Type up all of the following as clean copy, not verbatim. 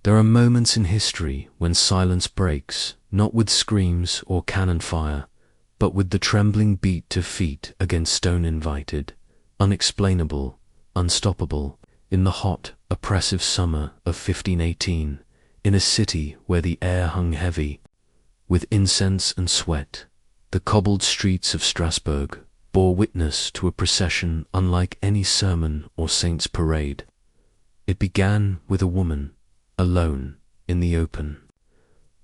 There are moments in history when silence breaks, not with screams or cannon fire, but with the trembling beat of feet against stone, invited, unexplainable, unstoppable, in the hot, oppressive summer of 1518, in a city where the air hung heavy with incense and sweat. The cobbled streets of Strasbourg bore witness to a procession unlike any sermon or saint's parade. It began with a woman, alone, in the open,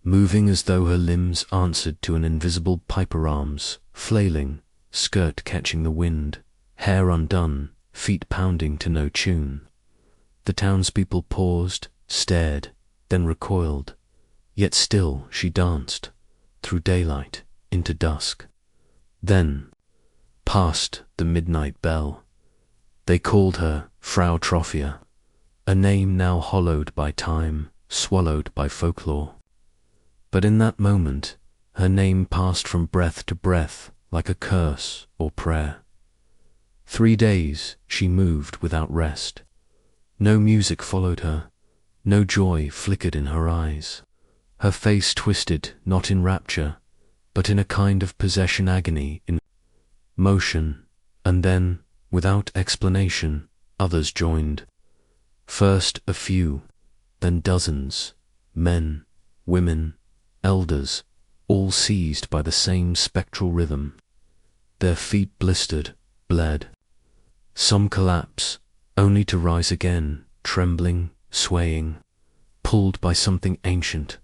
moving as though her limbs answered to an invisible piper arms, flailing, skirt catching the wind, hair undone, feet pounding to no tune. The townspeople paused, stared, then recoiled, yet still she danced, through daylight, into dusk. Then, past the midnight bell, they called her Frau Trophia, a name now hollowed by time, swallowed by folklore. But in that moment, her name passed from breath to breath like a curse or prayer. 3 days she moved without rest. No music followed her, no joy flickered in her eyes. Her face twisted not in rapture, but in a kind of possession agony, in motion, and then, without explanation, others joined. First a few, then dozens, men, women, elders, all seized by the same spectral rhythm. Their feet blistered, bled. Some collapse, only to rise again, trembling, swaying, pulled by something ancient.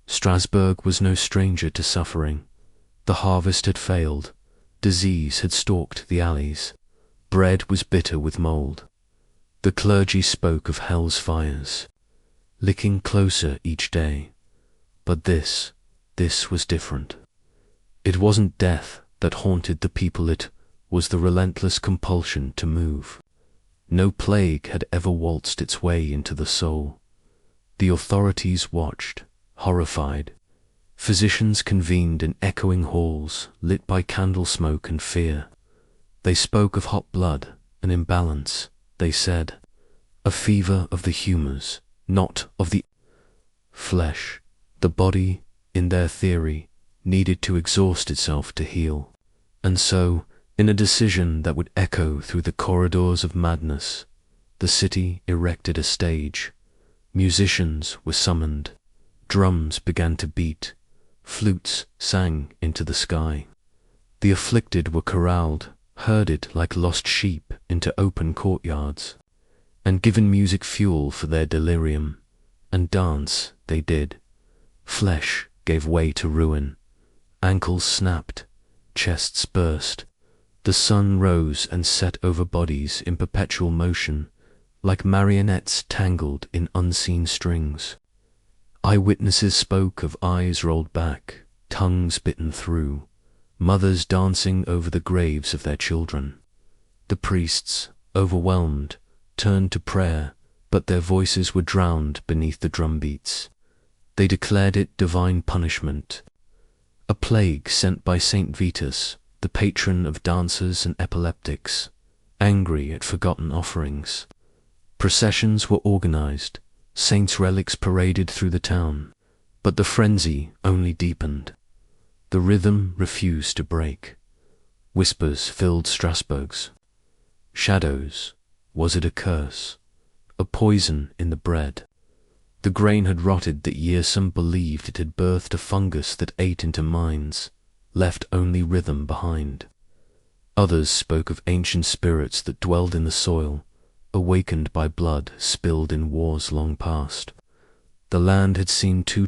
Strasbourg was no stranger to suffering. The harvest had failed, disease had stalked the alleys, bread was bitter with mould. The clergy spoke of hell's fires, licking closer each day. But this was different. It wasn't death that haunted the people, it was the relentless compulsion to move. No plague had ever waltzed its way into the soul. The authorities watched, horrified. Physicians convened in echoing halls, lit by candle smoke and fear. They spoke of hot blood, an imbalance, they said, a fever of the humours, not of the flesh. The body, in their theory, needed to exhaust itself to heal. And so, in a decision that would echo through the corridors of madness, the city erected a stage. Musicians were summoned. Drums began to beat. Flutes sang into the sky. The afflicted were corralled, herded like lost sheep into open courtyards, and given music fuel for their delirium. And dance they did. Flesh gave way to ruin. Ankles snapped. Chests burst. The sun rose and set over bodies in perpetual motion, like marionettes tangled in unseen strings. Eyewitnesses spoke of eyes rolled back, tongues bitten through, mothers dancing over the graves of their children. The priests, overwhelmed, turned to prayer, but their voices were drowned beneath the drumbeats. They declared it divine punishment, a plague sent by Saint Vitus, the patron of dancers and epileptics, angry at forgotten offerings. Processions were organized, saints' relics paraded through the town, but the frenzy only deepened. The rhythm refused to break. Whispers filled Strasbourg's. Shadows, was it a curse? A poison in the bread? The grain had rotted that year. Some believed it had birthed a fungus that ate into minds, left only rhythm behind. Others spoke of ancient spirits that dwelled in the soil, awakened by blood spilled in wars long past. The land had seen too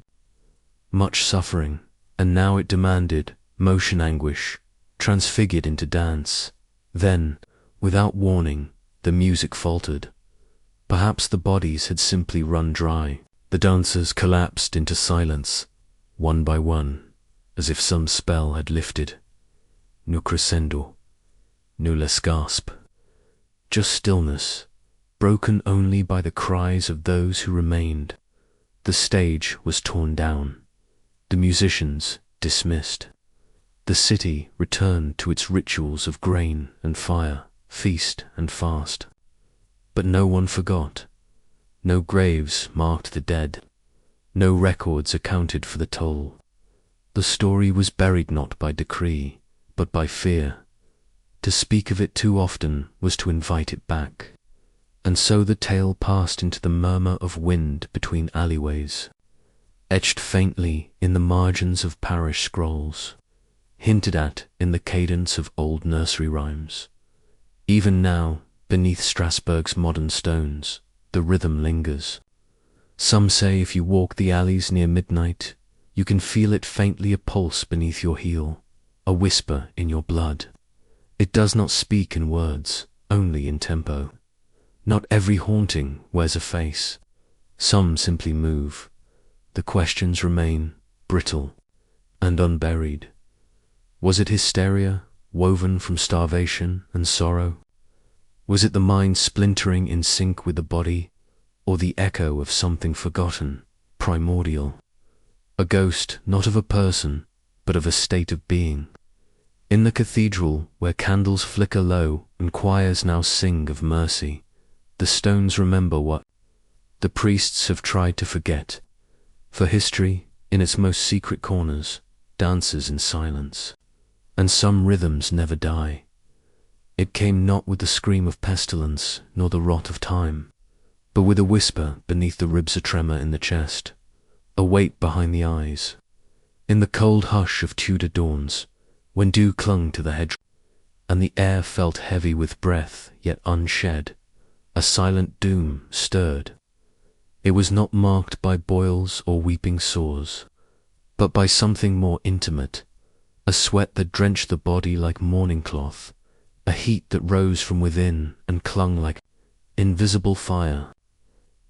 much suffering, and now it demanded motion anguish, transfigured into dance. Then, without warning, the music faltered. Perhaps the bodies had simply run dry. The dancers collapsed into silence, one by one, as if some spell had lifted. No crescendo, no less gasp. Just stillness, broken only by the cries of those who remained. The stage was torn down. The musicians dismissed. The city returned to its rituals of grain and fire, feast and fast. But no one forgot. No graves marked the dead, no records accounted for the toll. The story was buried not by decree, but by fear. To speak of it too often was to invite it back. And so the tale passed into the murmur of wind between alleyways, etched faintly in the margins of parish scrolls, hinted at in the cadence of old nursery rhymes. Even now, beneath Strasbourg's modern stones, the rhythm lingers. Some say if you walk the alleys near midnight, you can feel it faintly a pulse beneath your heel, a whisper in your blood. It does not speak in words, only in tempo. Not every haunting wears a face. Some simply move. The questions remain brittle and unburied. Was it hysteria, woven from starvation and sorrow? Was it the mind splintering in sync with the body, or the echo of something forgotten, primordial? A ghost not of a person, but of a state of being. In the cathedral, where candles flicker low and choirs now sing of mercy, the stones remember what the priests have tried to forget, for history, in its most secret corners, dances in silence, and some rhythms never die. It came not with the scream of pestilence, nor the rot of time, but with a whisper beneath the ribs, a tremor in the chest, a weight behind the eyes. In the cold hush of Tudor dawns, when dew clung to the hedge, and the air felt heavy with breath yet unshed, a silent doom stirred. It was not marked by boils or weeping sores, but by something more intimate, a sweat that drenched the body like mourning cloth, a heat that rose from within and clung like invisible fire.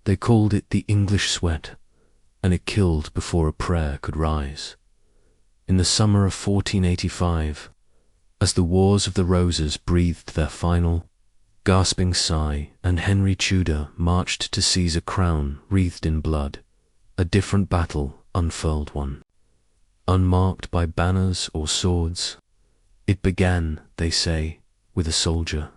They called it the English sweat, and it killed before a prayer could rise. In the summer of 1485, as the Wars of the Roses breathed their final, gasping sigh, and Henry Tudor marched to seize a crown wreathed in blood, a different battle unfurled one. Unmarked by banners or swords, it began, they say, with a soldier,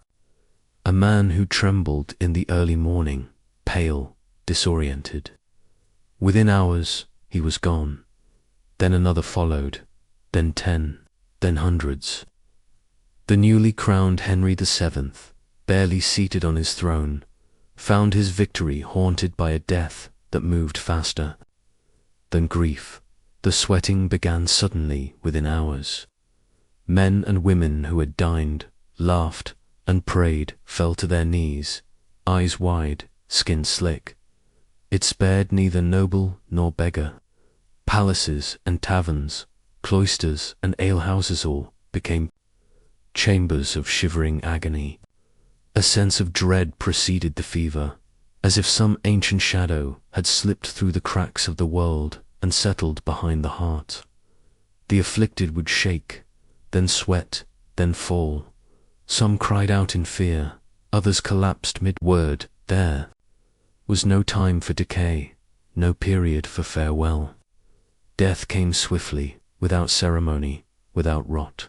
a man who trembled in the early morning, pale, disoriented. Within hours he was gone. Then another followed, then 10, then hundreds. The newly crowned Henry VII, barely seated on his throne, found his victory haunted by a death that moved faster than grief. The sweating began suddenly within hours. Men and women who had dined, laughed, and prayed fell to their knees, eyes wide, skin slick. It spared neither noble nor beggar. Palaces and taverns, cloisters and alehouses all became chambers of shivering agony. A sense of dread preceded the fever, as if some ancient shadow had slipped through the cracks of the world and settled behind the heart. The afflicted would shake, then sweat, then fall. Some cried out in fear, others collapsed mid-word. There was no time for decay, no period for farewell. Death came swiftly, without ceremony, without rot.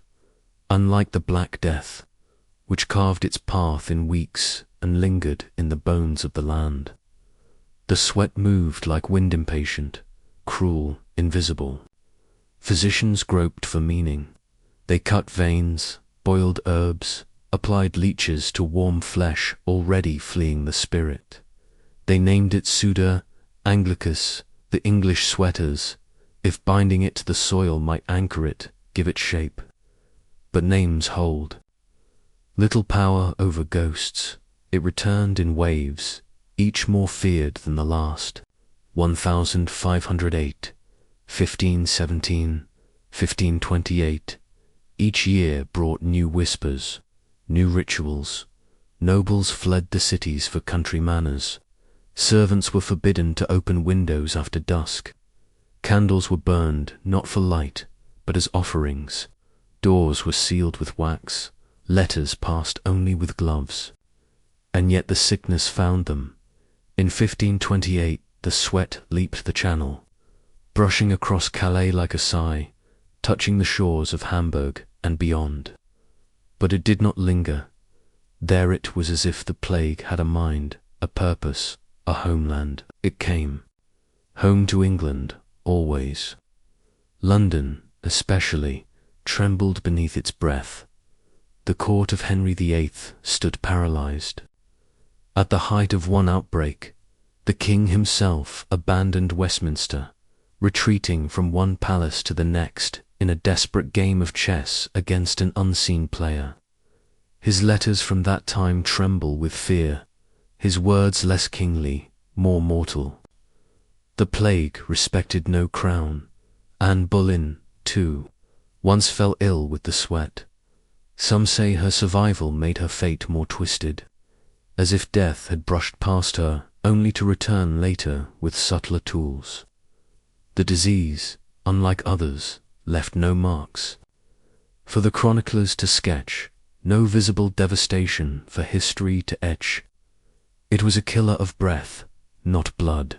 Unlike the Black Death, which carved its path in weeks and lingered in the bones of the land. The sweat moved like wind impatient, cruel, invisible. Physicians groped for meaning. They cut veins, boiled herbs, applied leeches to warm flesh already fleeing the spirit. They named it Suda, Anglicus, the English sweaters, if binding it to the soil might anchor it, give it shape. But names hold little power over ghosts. It returned in waves, each more feared than the last. 1508, 1517, 1528. Each year brought new whispers, new rituals. Nobles fled the cities for country manners. Servants were forbidden to open windows after dusk. Candles were burned not for light, but as offerings. Doors were sealed with wax. Letters passed only with gloves. And yet the sickness found them. In 1528 the sweat leaped the channel, brushing across Calais like a sigh, touching the shores of Hamburg and beyond. But it did not linger. There it was as if the plague had a mind, a purpose, a homeland. It came. Home to England, always. London, especially, trembled beneath its breath. The court of Henry VIII stood paralyzed. At the height of one outbreak, the king himself abandoned Westminster, retreating from one palace to the next in a desperate game of chess against an unseen player. His letters from that time tremble with fear, his words less kingly, more mortal. The plague respected no crown. Anne Boleyn, too, once fell ill with the sweat. Some say her survival made her fate more twisted, as if death had brushed past her only to return later with subtler tools. The disease, unlike others, left no marks for the chroniclers to sketch, no visible devastation for history to etch. It was a killer of breath, not blood.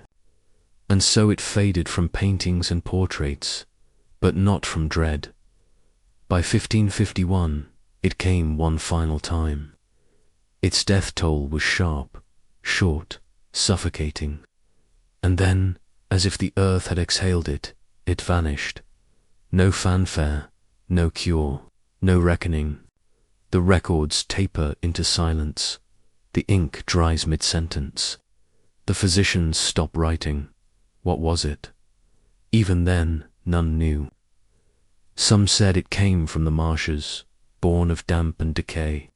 And so it faded from paintings and portraits, but not from dread. By 1551, it came one final time. Its death toll was sharp, short, suffocating. And then, as if the earth had exhaled it, it vanished. No fanfare, no cure, no reckoning. The records taper into silence. The ink dries mid-sentence. The physicians stop writing. What was it? Even then, none knew. Some said it came from the marshes, born of damp and decay.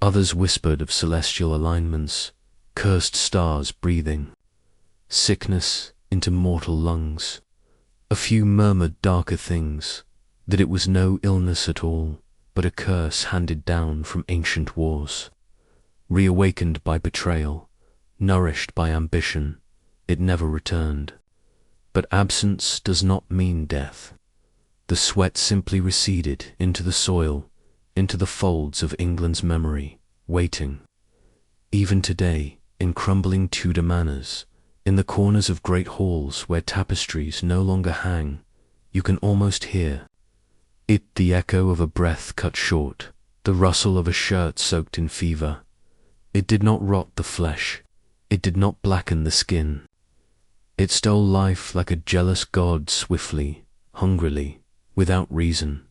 Others whispered of celestial alignments, cursed stars breathing sickness into mortal lungs. A few murmured darker things, that it was no illness at all, but a curse handed down from ancient wars. Reawakened by betrayal, nourished by ambition, it never returned. But absence does not mean death. The sweat simply receded into the soil, into the folds of England's memory, waiting. Even today, in crumbling Tudor manors, in the corners of great halls where tapestries no longer hang, you can almost hear it, the echo of a breath cut short, the rustle of a shirt soaked in fever. It did not rot the flesh, it did not blacken the skin. It stole life like a jealous god swiftly, hungrily, without reason,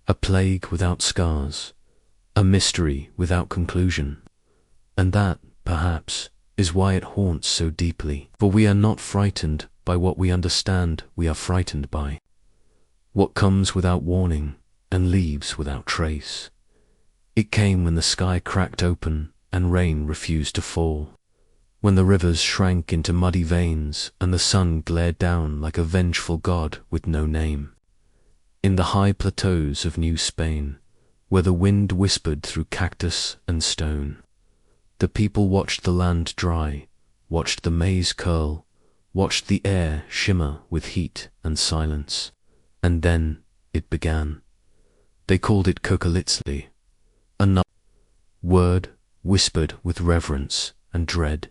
a plague without scars, a mystery without conclusion. And that, perhaps, is why it haunts so deeply. For we are not frightened by what we understand, we are frightened by what comes without warning and leaves without trace. It came when the sky cracked open and rain refused to fall, when the rivers shrank into muddy veins and the sun glared down like a vengeful god with no name. In the high plateaus of New Spain, where the wind whispered through cactus and stone, the people watched the land dry, watched the maize curl, watched the air shimmer with heat and silence. And then it began. They called it Kokalitzli, another word whispered with reverence and dread.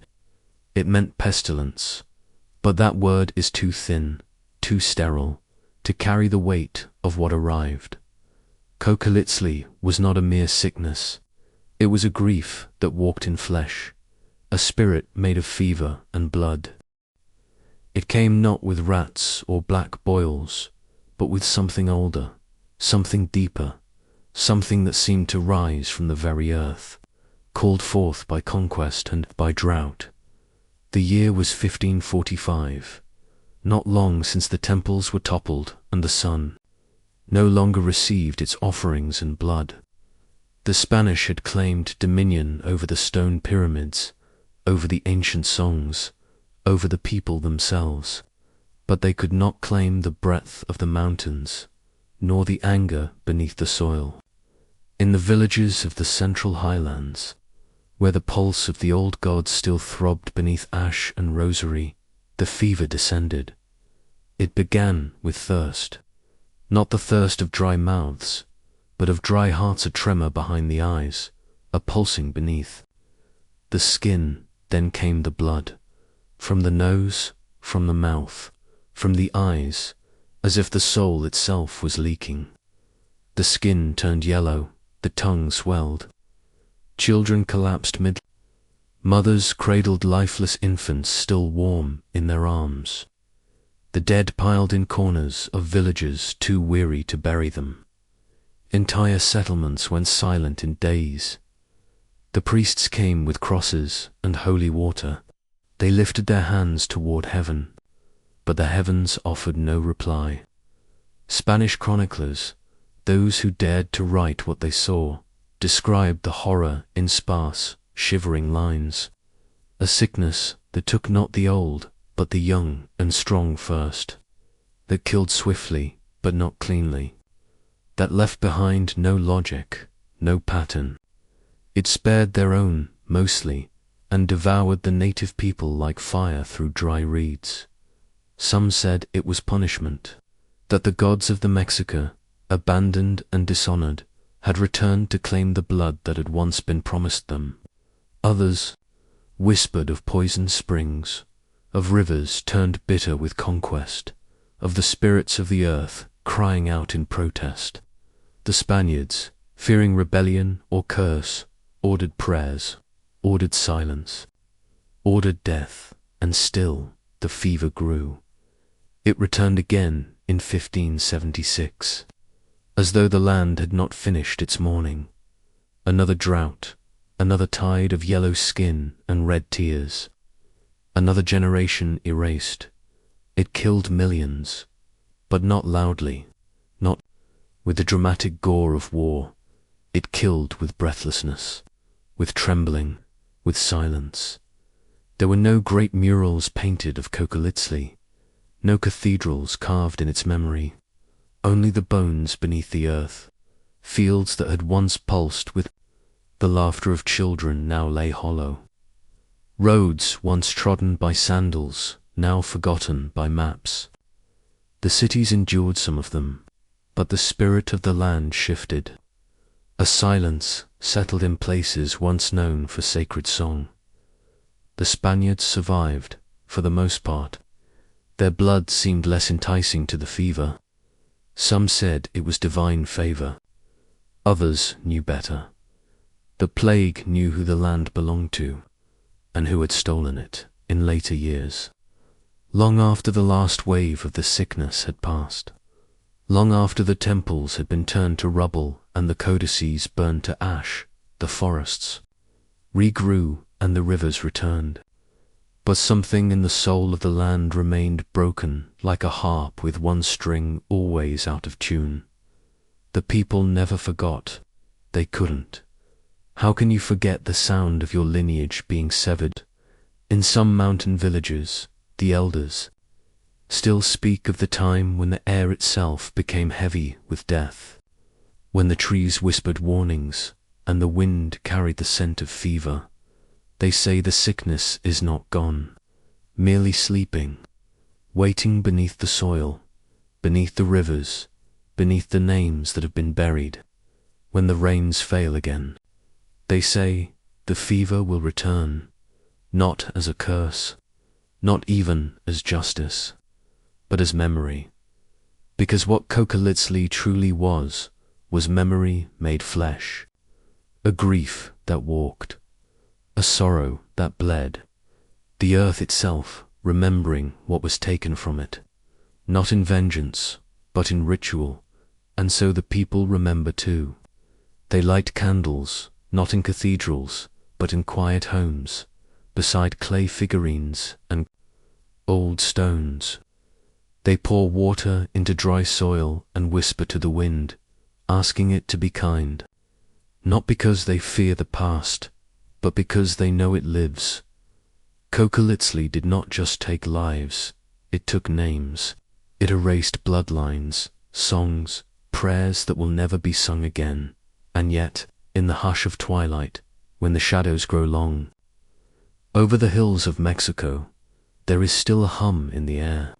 It meant pestilence, but that word is too thin, too sterile, to carry the weight of what arrived. Kokalitzli was not a mere sickness. It was a grief that walked in flesh, a spirit made of fever and blood. It came not with rats or black boils, but with something older, something deeper, something that seemed to rise from the very earth, called forth by conquest and by drought. The year was 1545, not long since the temples were toppled and the sun no longer received its offerings and blood. The Spanish had claimed dominion over the stone pyramids, over the ancient songs, over the people themselves, but they could not claim the breadth of the mountains, nor the anger beneath the soil. In the villages of the central highlands, where the pulse of the old gods still throbbed beneath ash and rosary, the fever descended. It began with thirst, not the thirst of dry mouths, but of dry hearts, a tremor behind the eyes, a pulsing beneath. The skin, then came the blood, from the nose, from the mouth, from the eyes, as if the soul itself was leaking. The skin turned yellow, the tongue swelled. Children collapsed Mothers cradled lifeless infants still warm in their arms. The dead piled in corners of villages too weary to bury them. Entire settlements went silent in days. The priests came with crosses and holy water. They lifted their hands toward heaven, but the heavens offered no reply. Spanish chroniclers, those who dared to write what they saw, described the horror in sparse, shivering lines. A sickness that took not the old, but the young and strong first, that killed swiftly, but not cleanly, that left behind no logic, no pattern. It spared their own, mostly, and devoured the native people like fire through dry reeds. Some said it was punishment, that the gods of the Mexica, abandoned and dishonored, had returned to claim the blood that had once been promised them. Others whispered of poisoned springs, of rivers turned bitter with conquest, of the spirits of the earth crying out in protest. The Spaniards, fearing rebellion or curse, ordered prayers, ordered silence, ordered death, and still the fever grew. It returned again in 1576, as though the land had not finished its mourning. Another drought, another tide of yellow skin and red tears. Another generation erased. It killed millions, but not loudly, not with the dramatic gore of war. It killed with breathlessness, with trembling, with silence. There were no great murals painted of Kokolitzli, no cathedrals carved in its memory, only the bones beneath the earth. Fields that had once pulsed with the laughter of children now lay hollow. Roads once trodden by sandals, now forgotten by maps. The cities endured some of them, but the spirit of the land shifted. A silence settled in places once known for sacred song. The Spaniards survived, for the most part. Their blood seemed less enticing to the fever. Some said it was divine favor. Others knew better. The plague knew who the land belonged to, and who had stolen it in later years. Long after the last wave of the sickness had passed, long after the temples had been turned to rubble and the codices burned to ash, the forests regrew and the rivers returned. But something in the soul of the land remained broken, like a harp with one string always out of tune. The people never forgot. They couldn't. How can you forget the sound of your lineage being severed? In some mountain villages, the elders still speak of the time when the air itself became heavy with death, when the trees whispered warnings and the wind carried the scent of fever. They say the sickness is not gone, merely sleeping, waiting beneath the soil, beneath the rivers, beneath the names that have been buried. When the rains fail again, they say the fever will return, not as a curse, not even as justice, but as memory. Because what Kokolitzli truly was memory made flesh, a grief that walked, a sorrow that bled, the earth itself remembering what was taken from it, not in vengeance, but in ritual, and so the people remember too. They light candles, not in cathedrals, but in quiet homes, beside clay figurines and old stones. They pour water into dry soil and whisper to the wind, asking it to be kind, not because they fear the past, but because they know it lives. Kokolitzli did not just take lives, it took names. It erased bloodlines, songs, prayers that will never be sung again. And yet, in the hush of twilight, when the shadows grow long, over the hills of Mexico, there is still a hum in the air,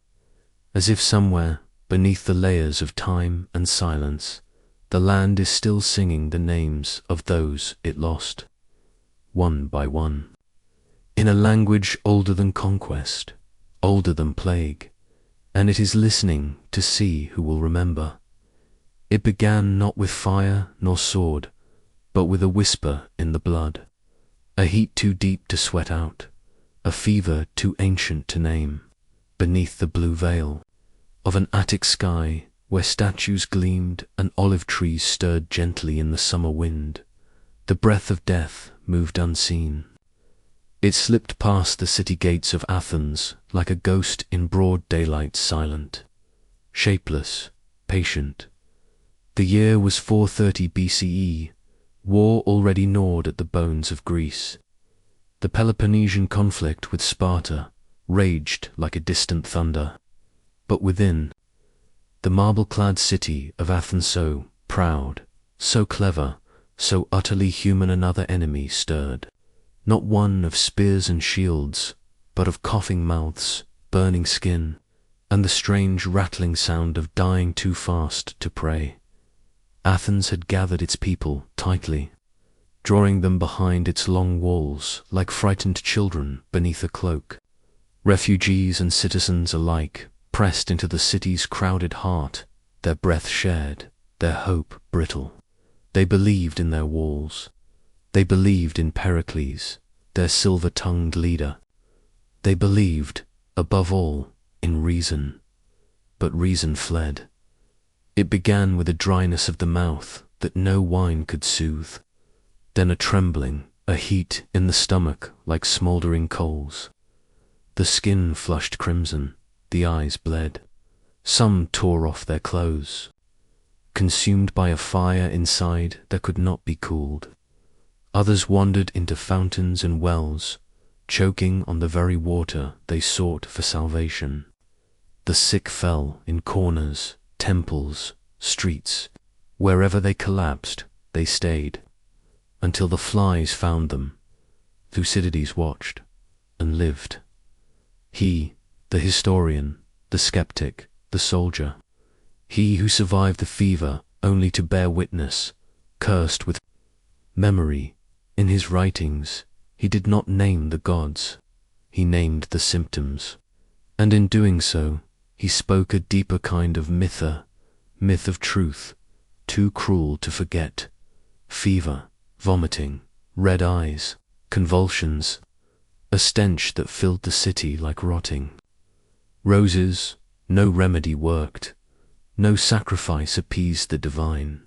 as if somewhere, beneath the layers of time and silence, the land is still singing the names of those it lost, one by one, in a language older than conquest, older than plague, and it is listening to see who will remember. It began not with fire nor sword, but with a whisper in the blood, A heat too deep to sweat out, a fever too ancient to name, beneath the blue veil of an attic sky where statues gleamed and olive trees stirred gently in the summer wind, the breath of death moved unseen. It slipped past the city gates of Athens like a ghost in broad daylight, silent, shapeless, patient. The year was 430 BCE. War already gnawed at the bones of Greece. The Peloponnesian conflict with Sparta raged like a distant thunder. But within, the marble-clad city of Athens, so proud, so clever, so utterly human, another enemy stirred. Not one of spears and shields, but of coughing mouths, burning skin, and the strange rattling sound of dying too fast to pray. Athens had gathered its people tightly, drawing them behind its long walls like frightened children beneath a cloak. Refugees and citizens alike pressed into the city's crowded heart, their breath shared, their hope brittle. They believed in their walls. They believed in Pericles, their silver-tongued leader. They believed, above all, in reason. But reason fled. It began with a dryness of the mouth that no wine could soothe, then a trembling, a heat in the stomach like smouldering coals. The skin flushed crimson, the eyes bled. Some tore off their clothes, consumed by a fire inside that could not be cooled. Others wandered into fountains and wells, choking on the very water they sought for salvation. The sick fell in corners, temples, streets. Wherever they collapsed, they stayed, until the flies found them. Thucydides watched and lived. He, the historian, the skeptic, the soldier, he who survived the fever only to bear witness, cursed with memory. In his writings, he did not name the gods, he named the symptoms, and in doing so, he spoke a deeper kind of myth of truth, too cruel to forget. Fever, vomiting, red eyes, convulsions, a stench that filled the city like rotting. Roses, no remedy worked, no sacrifice appeased the divine.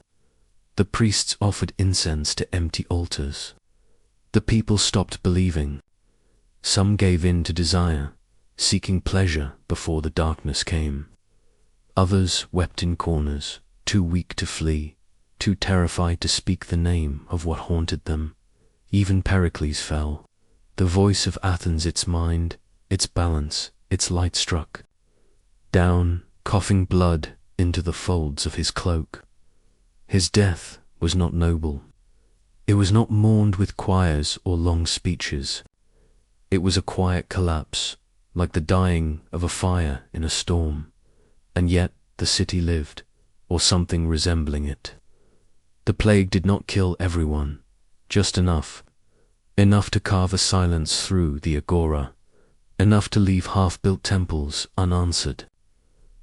The priests offered incense to empty altars. The people stopped believing. Some gave in to desire, seeking pleasure before the darkness came. Others wept in corners, too weak to flee, too terrified to speak the name of what haunted them. Even Pericles fell. The voice of Athens, its mind, its balance, its light struck down, coughing blood into the folds of his cloak. His death was not noble. It was not mourned with choirs or long speeches. It was a quiet collapse, like the dying of a fire in a storm. And yet the city lived, or something resembling it. The plague did not kill everyone, just enough. Enough to carve a silence through the agora, enough to leave half-built temples unanswered.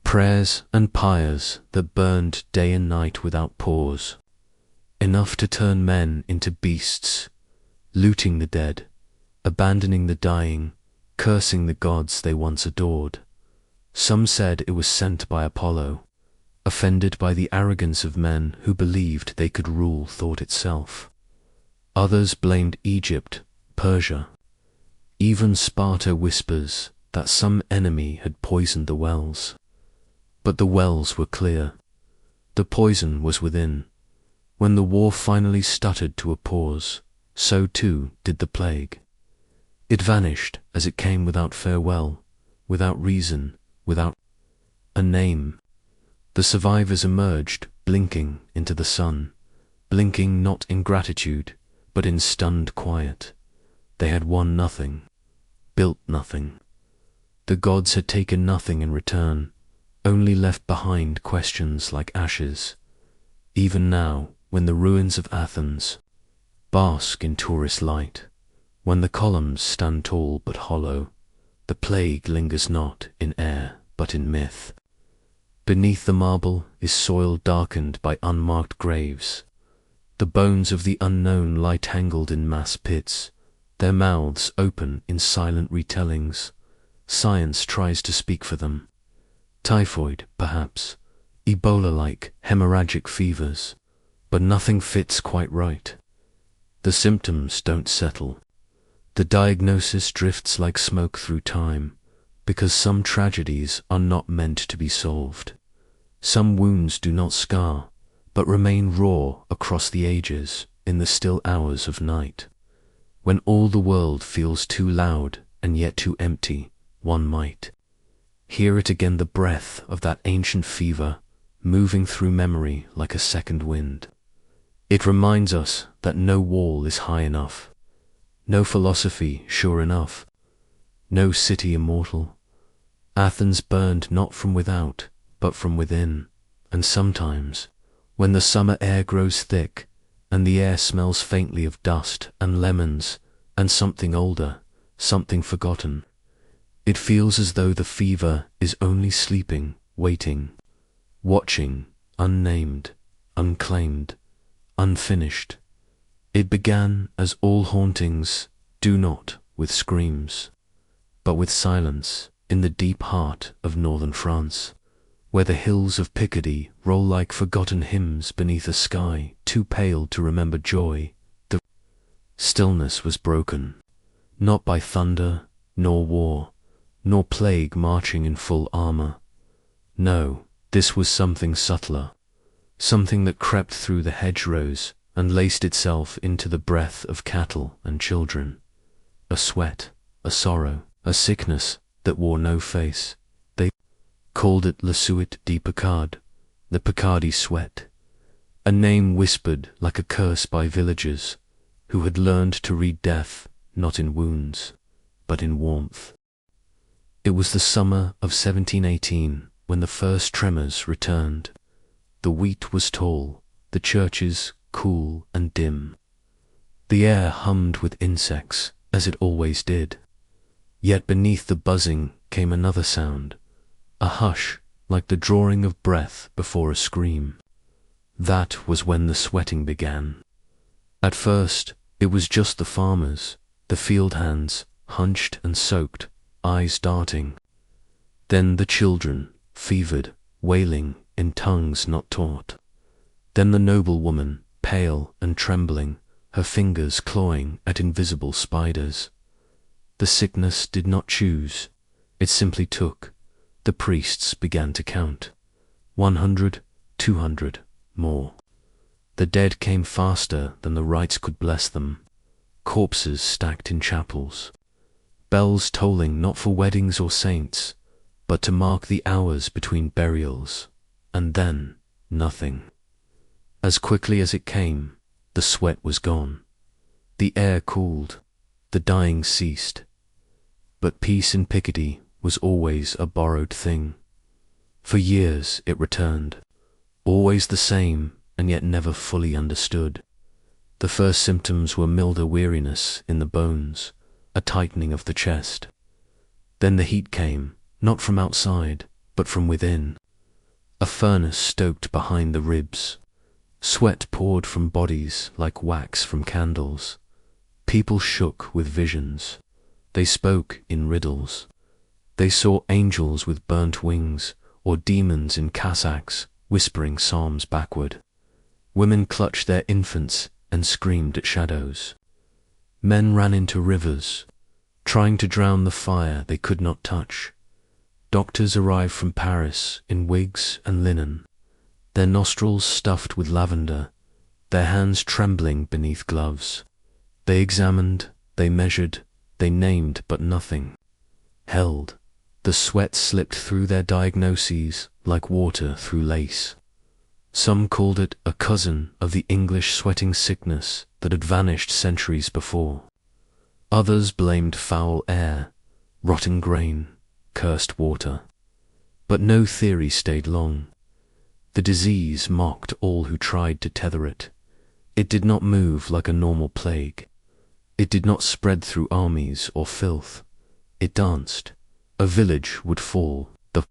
Prayers and pyres that burned day and night without pause. Enough to turn men into beasts, looting the dead, abandoning the dying, cursing the gods they once adored. Some said it was sent by Apollo, offended by the arrogance of men who believed they could rule thought itself. Others blamed Egypt, Persia. Even Sparta whispers that some enemy had poisoned the wells. But the wells were clear. The poison was within. When the war finally stuttered to a pause, so too did the plague. It vanished as it came, without farewell, without reason, without a name. The survivors emerged, blinking into the sun, blinking not in gratitude, but in stunned quiet. They had won nothing, built nothing. The gods had taken nothing in return, only left behind questions like ashes. Even now, when the ruins of Athens bask in tourist light, when the columns stand tall but hollow, the plague lingers not in air but in myth. Beneath the marble is soil darkened by unmarked graves. The bones of the unknown lie tangled in mass pits, their mouths open in silent retellings. Science tries to speak for them. Typhoid, perhaps, Ebola-like hemorrhagic fevers, but nothing fits quite right. The symptoms don't settle. The diagnosis drifts like smoke through time, because some tragedies are not meant to be solved. Some wounds do not scar, but remain raw across the ages in the still hours of night. When all the world feels too loud and yet too empty, one might hear it again, the breath of that ancient fever moving through memory like a second wind. It reminds us that no wall is high enough, no philosophy sure enough, no city immortal. Athens burned not from without, but from within, and sometimes, when the summer air grows thick, and the air smells faintly of dust and lemons and something older, something forgotten, it feels as though the fever is only sleeping, waiting, watching, unnamed, unclaimed, unfinished. It began, as all hauntings do, not with screams, but with silence in the deep heart of northern France, where the hills of Picardy roll like forgotten hymns beneath a sky too pale to remember joy. The stillness was broken, not by thunder, nor war, nor plague marching in full armor. No, this was something subtler, something that crept through the hedgerows and laced itself into the breath of cattle and children. A sweat, a sorrow, a sickness that wore no face. They called it le suet de Picard, the Picardy sweat, a name whispered like a curse by villagers who had learned to read death not in wounds, but in warmth. It was the summer of 1718 when the first tremors returned. The wheat was tall, the churches cool and dim. The air hummed with insects, as it always did. Yet beneath the buzzing came another sound, a hush like the drawing of breath before a scream. That was when the sweating began. At first, it was just the farmers, the field hands, hunched and soaked, eyes darting. Then the children, fevered, wailing in tongues not taught. Then the noble woman, pale and trembling, her fingers clawing at invisible spiders. The sickness did not choose, it simply took. The priests began to count. 100, 200, more. The dead came faster than the rites could bless them. Corpses stacked in chapels. Bells tolling not for weddings or saints, but to mark the hours between burials. And then, nothing. As quickly as it came, the sweat was gone. The air cooled. The dying ceased. But peace in Picardy was always a borrowed thing. For years it returned, always the same and yet never fully understood. The first symptoms were milder weariness in the bones, a tightening of the chest. Then the heat came, not from outside, but from within. A furnace stoked behind the ribs. Sweat poured from bodies like wax from candles. People shook with visions. They spoke in riddles. They saw angels with burnt wings, or demons in cassocks, whispering psalms backward. Women clutched their infants and screamed at shadows. Men ran into rivers, trying to drown the fire they could not touch. Doctors arrived from Paris in wigs and linen, their nostrils stuffed with lavender, their hands trembling beneath gloves. They examined, they measured, they named, but nothing held. The sweat slipped through their diagnoses like water through lace. Some called it a cousin of the English sweating sickness that had vanished centuries before. Others blamed foul air, rotten grain, cursed water. But no theory stayed long. The disease mocked all who tried to tether it. It did not move like a normal plague. It did not spread through armies or filth. It danced. A village would fall, the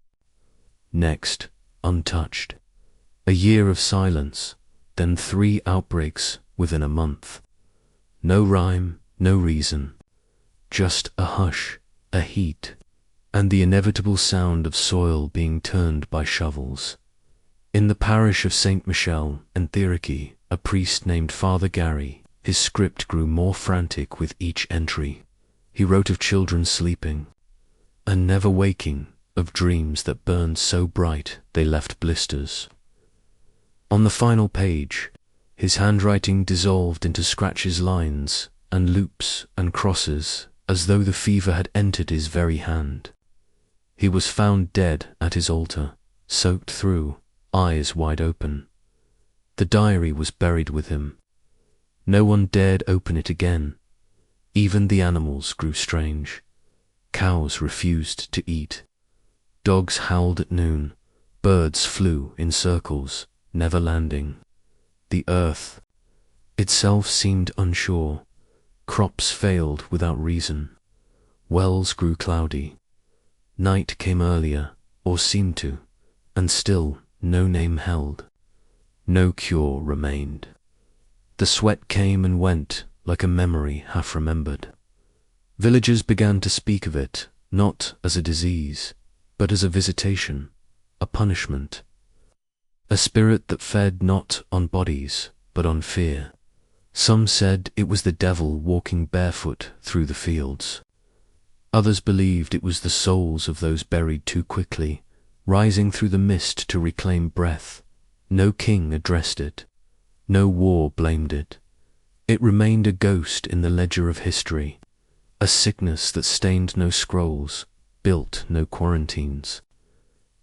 next, untouched. A year of silence, then 3 outbreaks within a month. No rhyme, no reason, just a hush, a heat, and the inevitable sound of soil being turned by shovels. In the parish of St. Michel and Thierry, a priest named Father Gary, his script grew more frantic with each entry. He wrote of children sleeping and never waking, of dreams that burned so bright they left blisters. On the final page, his handwriting dissolved into scratches, lines, and loops and crosses, as though the fever had entered his very hand. He was found dead at his altar, soaked through, eyes wide open. The diary was buried with him. No one dared open it again. Even the animals grew strange. Cows refused to eat. Dogs howled at noon. Birds flew in circles, never landing. The earth itself seemed unsure. Crops failed without reason. Wells grew cloudy. Night came earlier, or seemed to, and still no name held. No cure remained. The sweat came and went like a memory half remembered. Villagers began to speak of it, not as a disease, but as a visitation, a punishment. A spirit that fed not on bodies, but on fear. Some said it was the devil walking barefoot through the fields. Others believed it was the souls of those buried too quickly, rising through the mist to reclaim breath. No king addressed it. No war blamed it. It remained a ghost in the ledger of history, a sickness that stained no scrolls, built no quarantines,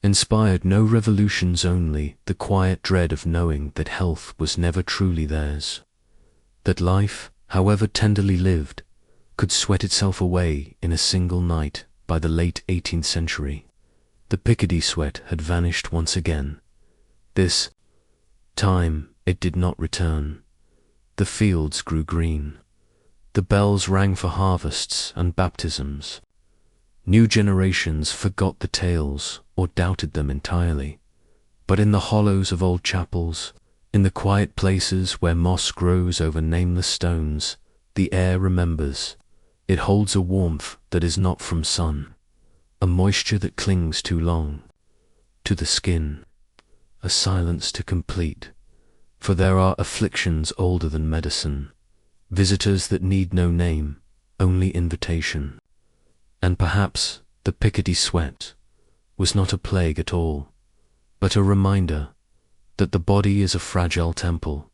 inspired no revolutions, only the quiet dread of knowing that health was never truly theirs, that life, however tenderly lived, could sweat itself away in a single night. By the late 18th century, the Picardy sweat had vanished once again. This time it did not return. The fields grew green. The bells rang for harvests and baptisms. New generations forgot the tales or doubted them entirely. But in the hollows of old chapels, in the quiet places where moss grows over nameless stones, the air remembers. It holds a warmth that is not from sun, a moisture that clings too long to the skin, a silence to complete. For there are afflictions older than medicine, visitors that need no name, only invitation. And perhaps the Picardy sweat was not a plague at all, but a reminder that the body is a fragile temple,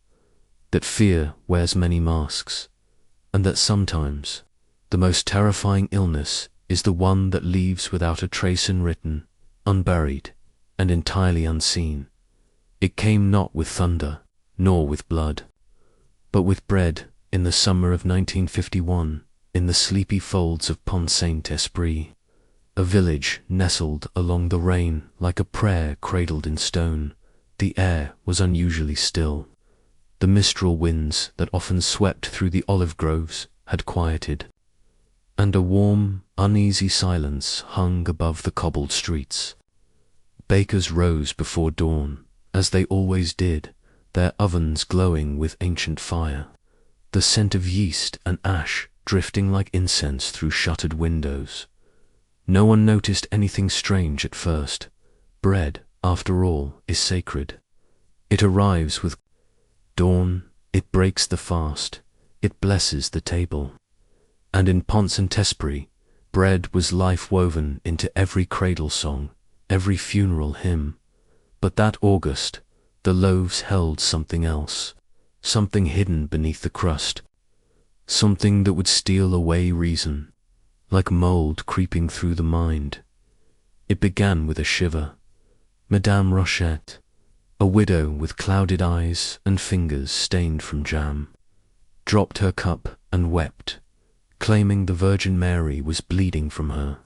that fear wears many masks, and that sometimes the most terrifying illness is the one that leaves without a trace, unwritten, unburied, and entirely unseen. It came not with thunder, nor with blood, but with bread in the summer of 1951, in the sleepy folds of Pont Saint-Esprit, a village nestled along the Rhine like a prayer cradled in stone. The air was unusually still. The mistral winds that often swept through the olive groves had quieted, and a warm, uneasy silence hung above the cobbled streets. Bakers rose before dawn, as they always did, their ovens glowing with ancient fire, the scent of yeast and ash drifting like incense through shuttered windows. No one noticed anything strange at first. Bread, after all, is sacred. It arrives with dawn, it breaks the fast, it blesses the table. And in Pont Saint-Esprit, bread was life woven into every cradle song, every funeral hymn. But that August, the loaves held something else, something hidden beneath the crust, something that would steal away reason, like mold creeping through the mind. It began with a shiver. Madame Rochette, a widow with clouded eyes and fingers stained from jam, dropped her cup and wept, claiming the Virgin Mary was bleeding from her.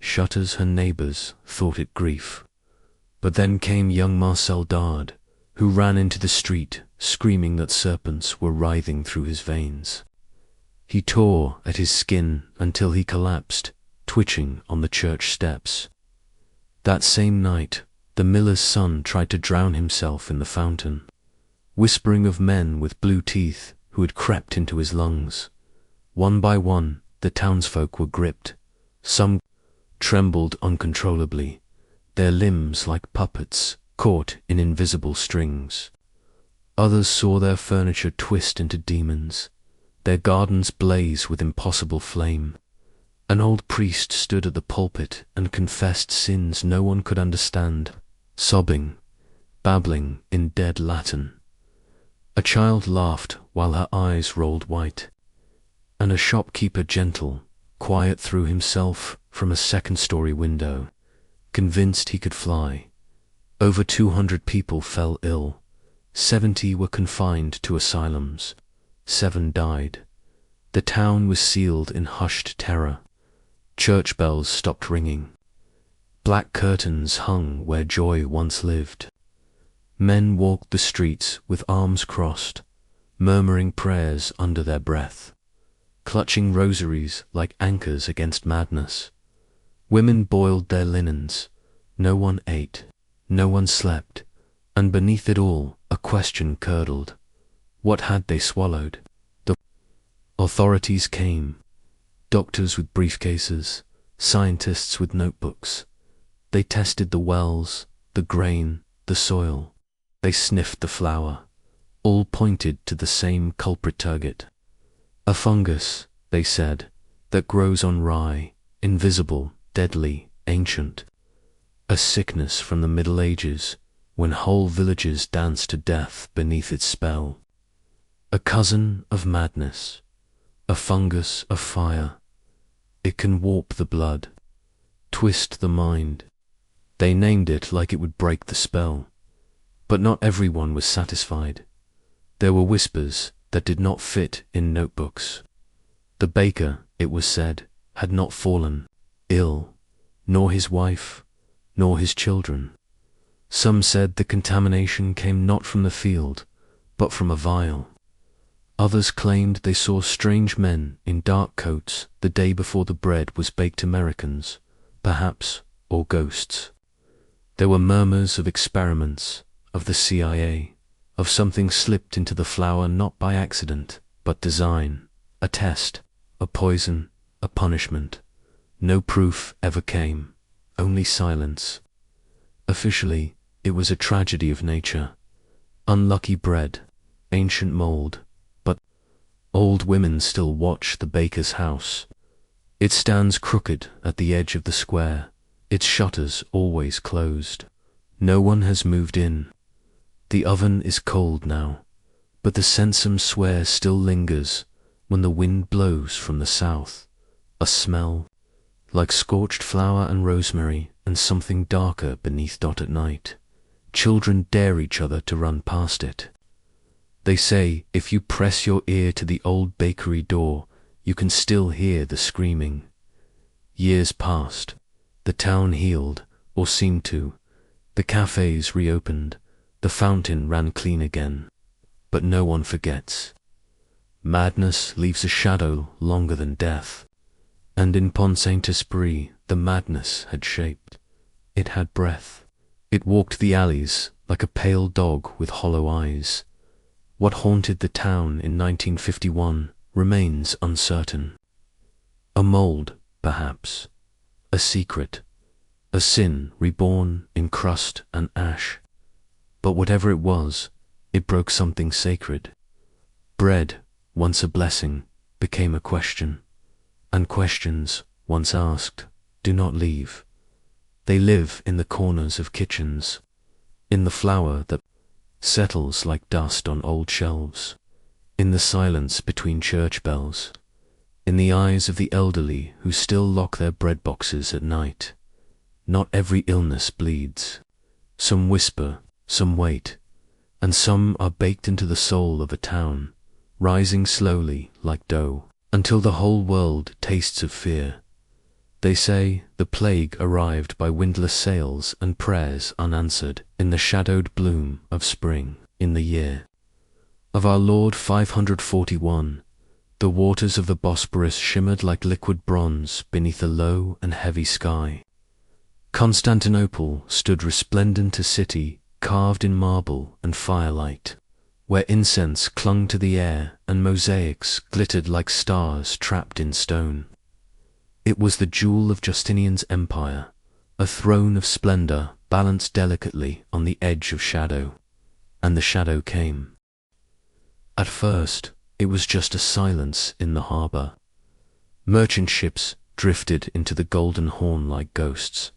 Shut as her neighbours thought it grief. But then came young Marcel Dard, who ran into the street, screaming that serpents were writhing through his veins. He tore at his skin until he collapsed, twitching on the church steps. That same night, the miller's son tried to drown himself in the fountain, whispering of men with blue teeth who had crept into his lungs. One by one, the townsfolk were gripped. Some trembled uncontrollably, their limbs like puppets caught in invisible strings. Others saw their furniture twist into demons, their gardens blaze with impossible flame. An old priest stood at the pulpit and confessed sins no one could understand, sobbing, babbling in dead Latin. A child laughed while her eyes rolled white, and a shopkeeper gentle, quiet threw himself from a second-story window, convinced he could fly. Over 200 people fell ill, 70 were confined to asylums, 7 died. The town was sealed in hushed terror. Church bells stopped ringing. Black curtains hung where joy once lived. Men walked the streets with arms crossed, murmuring prayers under their breath, clutching rosaries like anchors against madness. Women boiled their linens. No one ate, no one slept, and beneath it all a question curdled. What had they swallowed? The authorities came. Doctors with briefcases, scientists with notebooks. They tested the wells, the grain, the soil. They sniffed the flour. All pointed to the same culprit target. A fungus, they said, that grows on rye, invisible, deadly, ancient. A sickness from the Middle Ages, when whole villages danced to death beneath its spell. A cousin of madness, a fungus of fire. It can warp the blood, twist the mind. They named it like it would break the spell. But not everyone was satisfied. There were whispers that did not fit in notebooks. The baker, it was said, had not fallen ill, nor his wife, nor his children. Some said the contamination came not from the field, but from a vial. Others claimed they saw strange men in dark coats the day before the bread was baked Americans, perhaps, or ghosts. There were murmurs of experiments, of the CIA, of something slipped into the flour not by accident, but design, a test, a poison, a punishment. No proof ever came, only silence. Officially, it was a tragedy of nature. Unlucky bread, ancient mold, but old women still watch the baker's house. It stands crooked at the edge of the square, its shutters always closed. No one has moved in. The oven is cold now, but the sensum swear still lingers when the wind blows from the south, a smell like scorched flour and rosemary and something darker beneath dot at night. Children dare each other to run past it. They say if you press your ear to the old bakery door, you can still hear the screaming. Years passed. The town healed, or seemed to. The cafes reopened. The fountain ran clean again. But no one forgets. Madness leaves a shadow longer than death. And in Pont Saint-Esprit the madness had shaped. It had breath. It walked the alleys like a pale dog with hollow eyes. What haunted the town in 1951 remains uncertain. A mold, perhaps. A secret. A sin reborn in crust and ash. But whatever it was, it broke something sacred. Bread, once a blessing, became a question. And questions, once asked, do not leave. They live in the corners of kitchens, in the flour that settles like dust on old shelves, in the silence between church bells, in the eyes of the elderly who still lock their bread boxes at night. Not every illness bleeds. Some whisper, some wait, and some are baked into the soul of a town, rising slowly like dough, until the whole world tastes of fear. They say the plague arrived by windless sails and prayers unanswered in the shadowed bloom of spring, in the year of our Lord 541. The waters of the Bosporus shimmered like liquid bronze beneath a low and heavy sky. Constantinople stood resplendent a city carved in marble and firelight. where incense clung to the air and mosaics glittered like stars trapped in stone. It was the jewel of Justinian's empire, a throne of splendor balanced delicately on the edge of shadow. And the shadow came. At first, it was just a silence in the harbor. Merchant ships drifted into the Golden Horn like ghosts,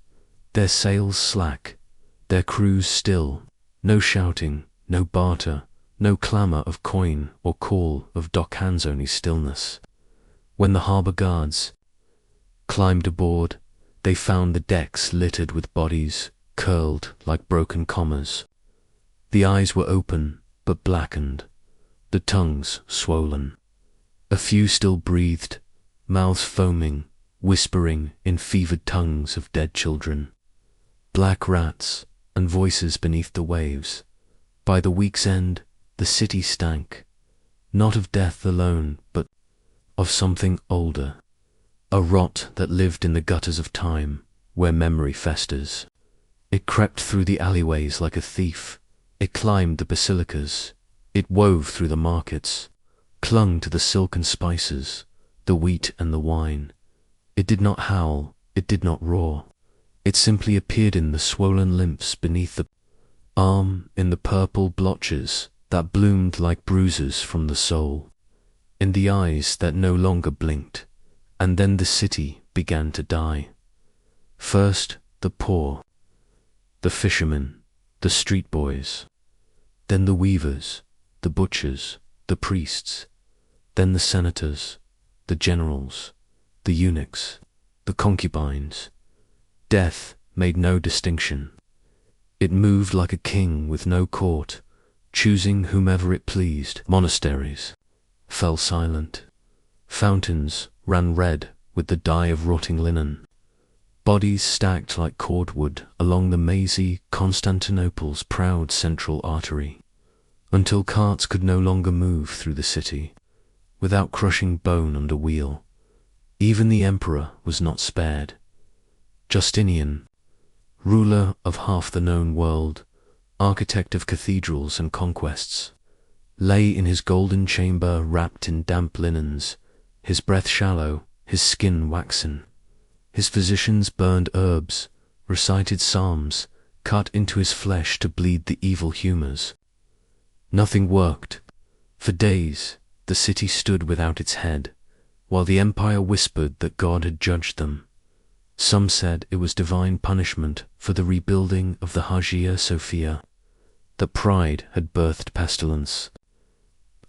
their sails slack, their crews still, no shouting, no barter, no clamor of coin or call of dockhands, only stillness. When the harbor guards climbed aboard, they found the decks littered with bodies, curled like broken commas. The eyes were open, but blackened, the tongues swollen. A few still breathed, mouths foaming, whispering in fevered tongues of dead children. Black rats and voices beneath the waves. By the week's end, the city stank, not of death alone, but of something older, a rot that lived in the gutters of time, where memory festers. It crept through the alleyways like a thief. It climbed the basilicas. It wove through the markets, clung to the silken spices, the wheat and the wine. It did not howl, it did not roar. It simply appeared in the swollen lymphs beneath the arm, in the purple blotches that bloomed like bruises from the soul, in the eyes that no longer blinked. And then the city began to die. First the poor, the fishermen, the street boys, then the weavers, the butchers, the priests, then the senators, the generals, the eunuchs, the concubines. Death made no distinction. It moved like a king with no court, choosing whomever it pleased. Monasteries fell silent. Fountains ran red with the dye of rotting linen. Bodies stacked like cordwood along the mazy Constantinople's proud central artery, until carts could no longer move through the city without crushing bone under wheel. Even the emperor was not spared. Justinian, ruler of half the known world, architect of cathedrals and conquests, lay in his golden chamber wrapped in damp linens, his breath shallow, his skin waxen. His physicians burned herbs, recited psalms, cut into his flesh to bleed the evil humors. Nothing worked. For days, the city stood without its head, while the empire whispered that God had judged them. Some said it was divine punishment for the rebuilding of the Hagia Sophia, that pride had birthed pestilence.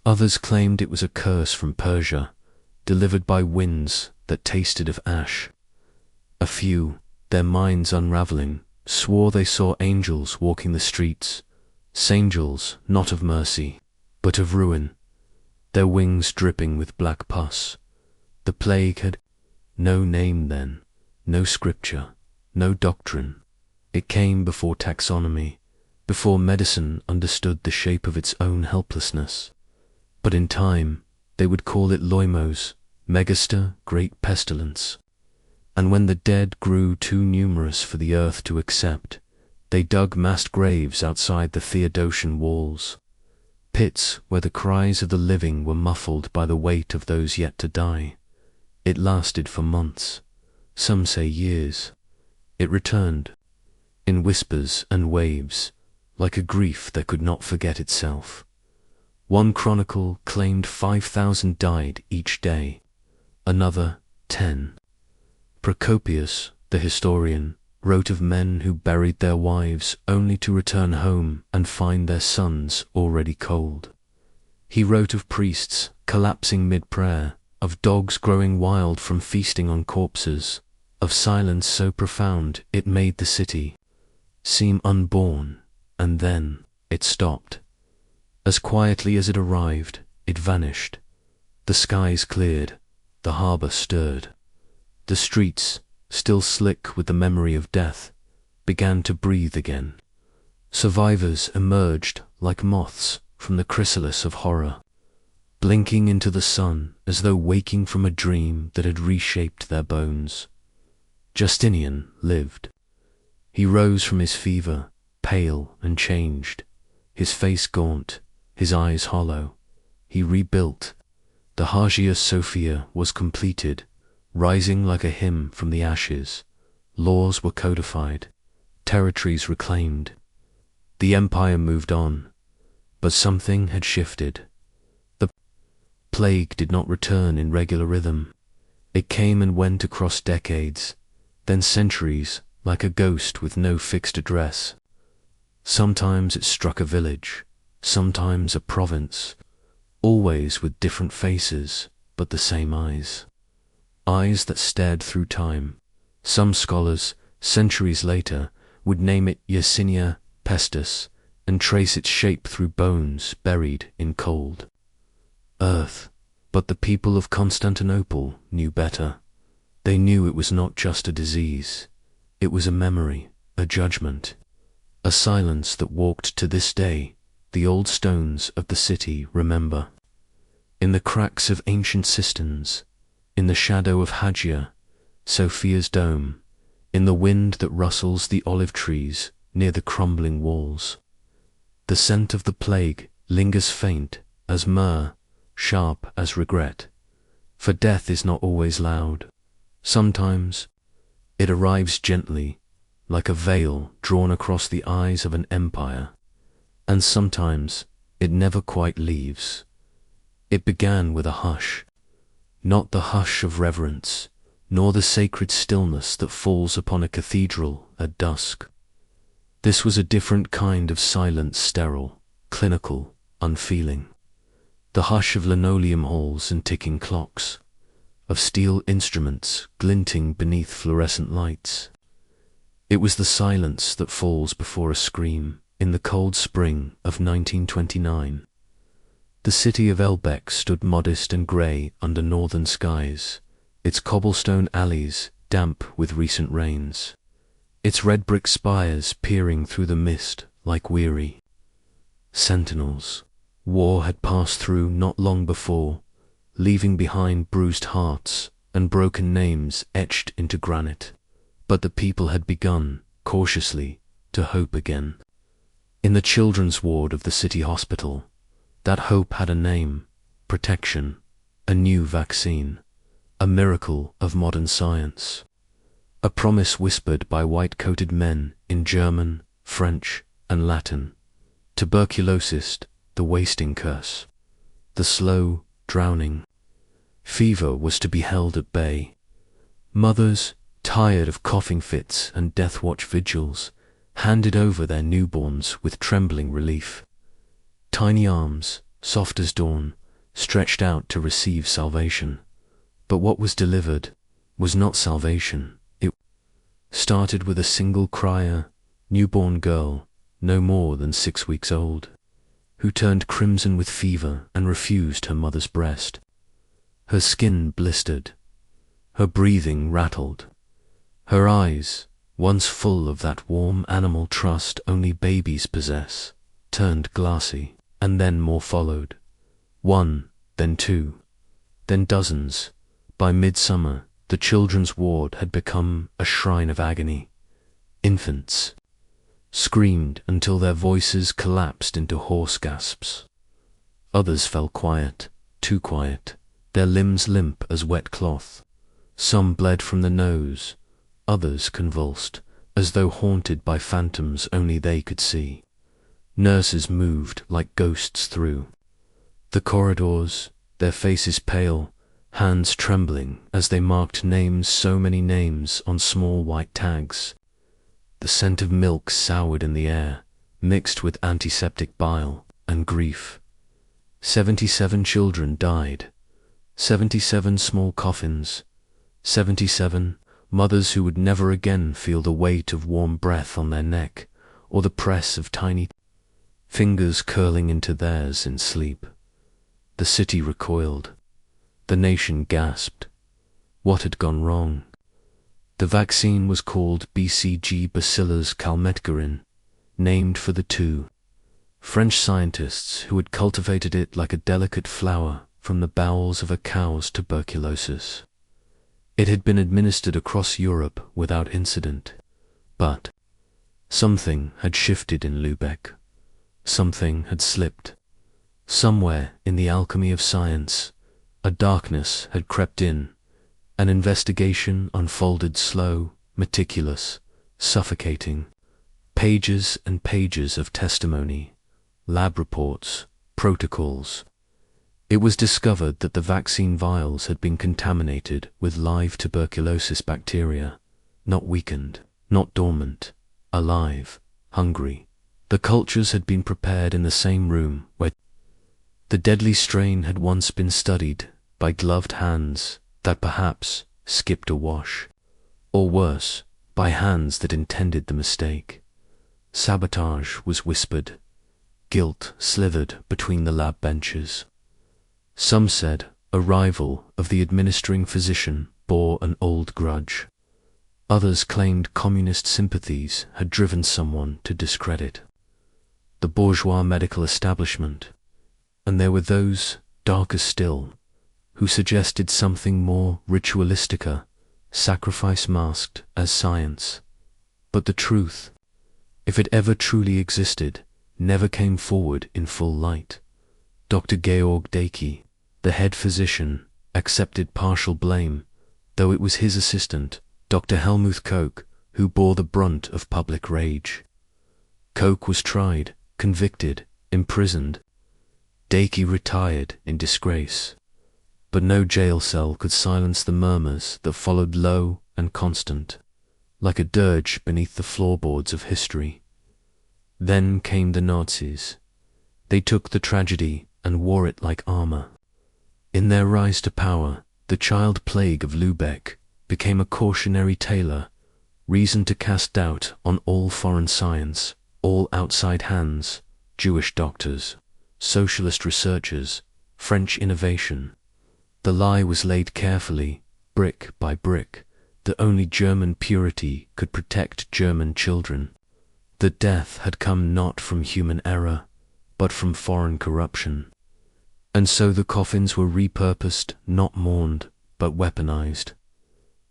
Others claimed it was a curse from Persia, delivered by winds that tasted of ash. A few, their minds unraveling, swore they saw angels walking the streets, sangels not of mercy, but of ruin, their wings dripping with black pus. The plague had no name then, no scripture, no doctrine. It came before taxonomy, before medicine understood the shape of its own helplessness. But in time, they would call it loimos, megaster, great pestilence. And when the dead grew too numerous for the earth to accept, they dug massed graves outside the Theodosian walls, pits where the cries of the living were muffled by the weight of those yet to die. It lasted for months, some say years. It returned, in whispers and waves, like a grief that could not forget itself. One chronicle claimed 5,000 died each day, another 10. Procopius, the historian, wrote of men who buried their wives only to return home and find their sons already cold. He wrote of priests collapsing mid-prayer, of dogs growing wild from feasting on corpses, of silence so profound it made the city seem unborn, and then it stopped. As quietly as it arrived, it vanished. The skies cleared, the harbor stirred. The streets, still slick with the memory of death, began to breathe again. Survivors emerged like moths from the chrysalis of horror, blinking into the sun as though waking from a dream that had reshaped their bones. Justinian lived. He rose from his fever, pale and changed, his face gaunt, his eyes hollow. He rebuilt. The Hagia Sophia was completed, rising like a hymn from the ashes. Laws were codified, territories reclaimed. The empire moved on, but something had shifted. The plague did not return in regular rhythm. It came and went across decades, then centuries, like a ghost with no fixed address. Sometimes it struck a village, sometimes a province, always with different faces, but the same eyes. Eyes that stared through time. Some scholars, centuries later, would name it Yersinia pestis and trace its shape through bones buried in cold earth. But the people of Constantinople knew better. They knew it was not just a disease. It was a memory, a judgment, a silence that walked to this day. The old stones of the city remember. In the cracks of ancient cisterns, in the shadow of Hagia Sophia's dome, in the wind that rustles the olive trees near the crumbling walls, the scent of the plague lingers faint as myrrh, sharp as regret. For death is not always loud. Sometimes it arrives gently, like a veil drawn across the eyes of an empire, and sometimes it never quite leaves. It began with a hush, not the hush of reverence, nor the sacred stillness that falls upon a cathedral at dusk. This was a different kind of silence, sterile, clinical, unfeeling. The hush of linoleum halls and ticking clocks, of steel instruments glinting beneath fluorescent lights. It was the silence that falls before a scream in the cold spring of 1929. The city of Elbeck stood modest and grey under northern skies, its cobblestone alleys damp with recent rains, its red brick spires peering through the mist like weary sentinels. War had passed through not long before, leaving behind bruised hearts and broken names etched into granite. But the people had begun, cautiously, to hope again. In the children's ward of the city hospital, that hope had a name: protection, a new vaccine, a miracle of modern science, a promise whispered by white-coated men in German, French, and Latin. Tuberculosis, the wasting curse, the slow drowning. Fever was to be held at bay. Mothers, tired of coughing fits and death watch vigils, handed over their newborns with trembling relief. Tiny arms, soft as dawn, stretched out to receive salvation. But what was delivered was not salvation. It started with a single crier, newborn girl, no more than 6 weeks old, who turned crimson with fever and refused her mother's breast. Her skin blistered, her breathing rattled, her eyes, once full of that warm animal trust only babies possess, turned glassy, and then more followed. 1, then 2, then dozens. By midsummer, the children's ward had become a shrine of agony. Infants screamed until their voices collapsed into hoarse gasps. Others fell quiet, too quiet, their limbs limp as wet cloth. Some bled from the nose, others convulsed, as though haunted by phantoms only they could see. Nurses moved like ghosts through the corridors, their faces pale, hands trembling as they marked names, so many names, on small white tags. The scent of milk soured in the air, mixed with antiseptic bile and grief. 77 children died. 77 small coffins. 77 mothers who would never again feel the weight of warm breath on their neck, or the press of tiny fingers curling into theirs in sleep. The city recoiled. The nation gasped. What had gone wrong? The vaccine was called BCG Bacillus calmette-guerin, named for the 2 French scientists who had cultivated it like a delicate flower from the bowels of a cow's tuberculosis. It had been administered across Europe without incident, but something had shifted in Lübeck. Something had slipped. Somewhere in the alchemy of science, a darkness had crept in. An investigation unfolded slow, meticulous, suffocating. Pages and pages of testimony, lab reports, protocols. It was discovered that the vaccine vials had been contaminated with live tuberculosis bacteria, not weakened, not dormant, alive, hungry. The cultures had been prepared in the same room where the deadly strain had once been studied by gloved hands that perhaps skipped a wash, or worse, by hands that intended the mistake. Sabotage was whispered. Guilt slithered between the lab benches. Some said a rival of the administering physician bore an old grudge. Others claimed communist sympathies had driven someone to discredit the bourgeois medical establishment. And there were those, darker still, who suggested something more ritualistica, sacrifice masked as science. But the truth, if it ever truly existed, never came forward in full light. Dr. Georg Dacke, the head physician, accepted partial blame, though it was his assistant, Dr. Helmuth Koch, who bore the brunt of public rage. Koch was tried, convicted, imprisoned. Dacke retired in disgrace. But no jail cell could silence the murmurs that followed, low and constant, like a dirge beneath the floorboards of history. Then came the Nazis. They took the tragedy and wore it like armor. In their rise to power, the child plague of Lübeck became a cautionary tale, reason to cast doubt on all foreign science, all outside hands, Jewish doctors, socialist researchers, French innovation. The lie was laid carefully, brick by brick, that only German purity could protect German children. That death had come not from human error, but from foreign corruption. And so the coffins were repurposed, not mourned, but weaponized.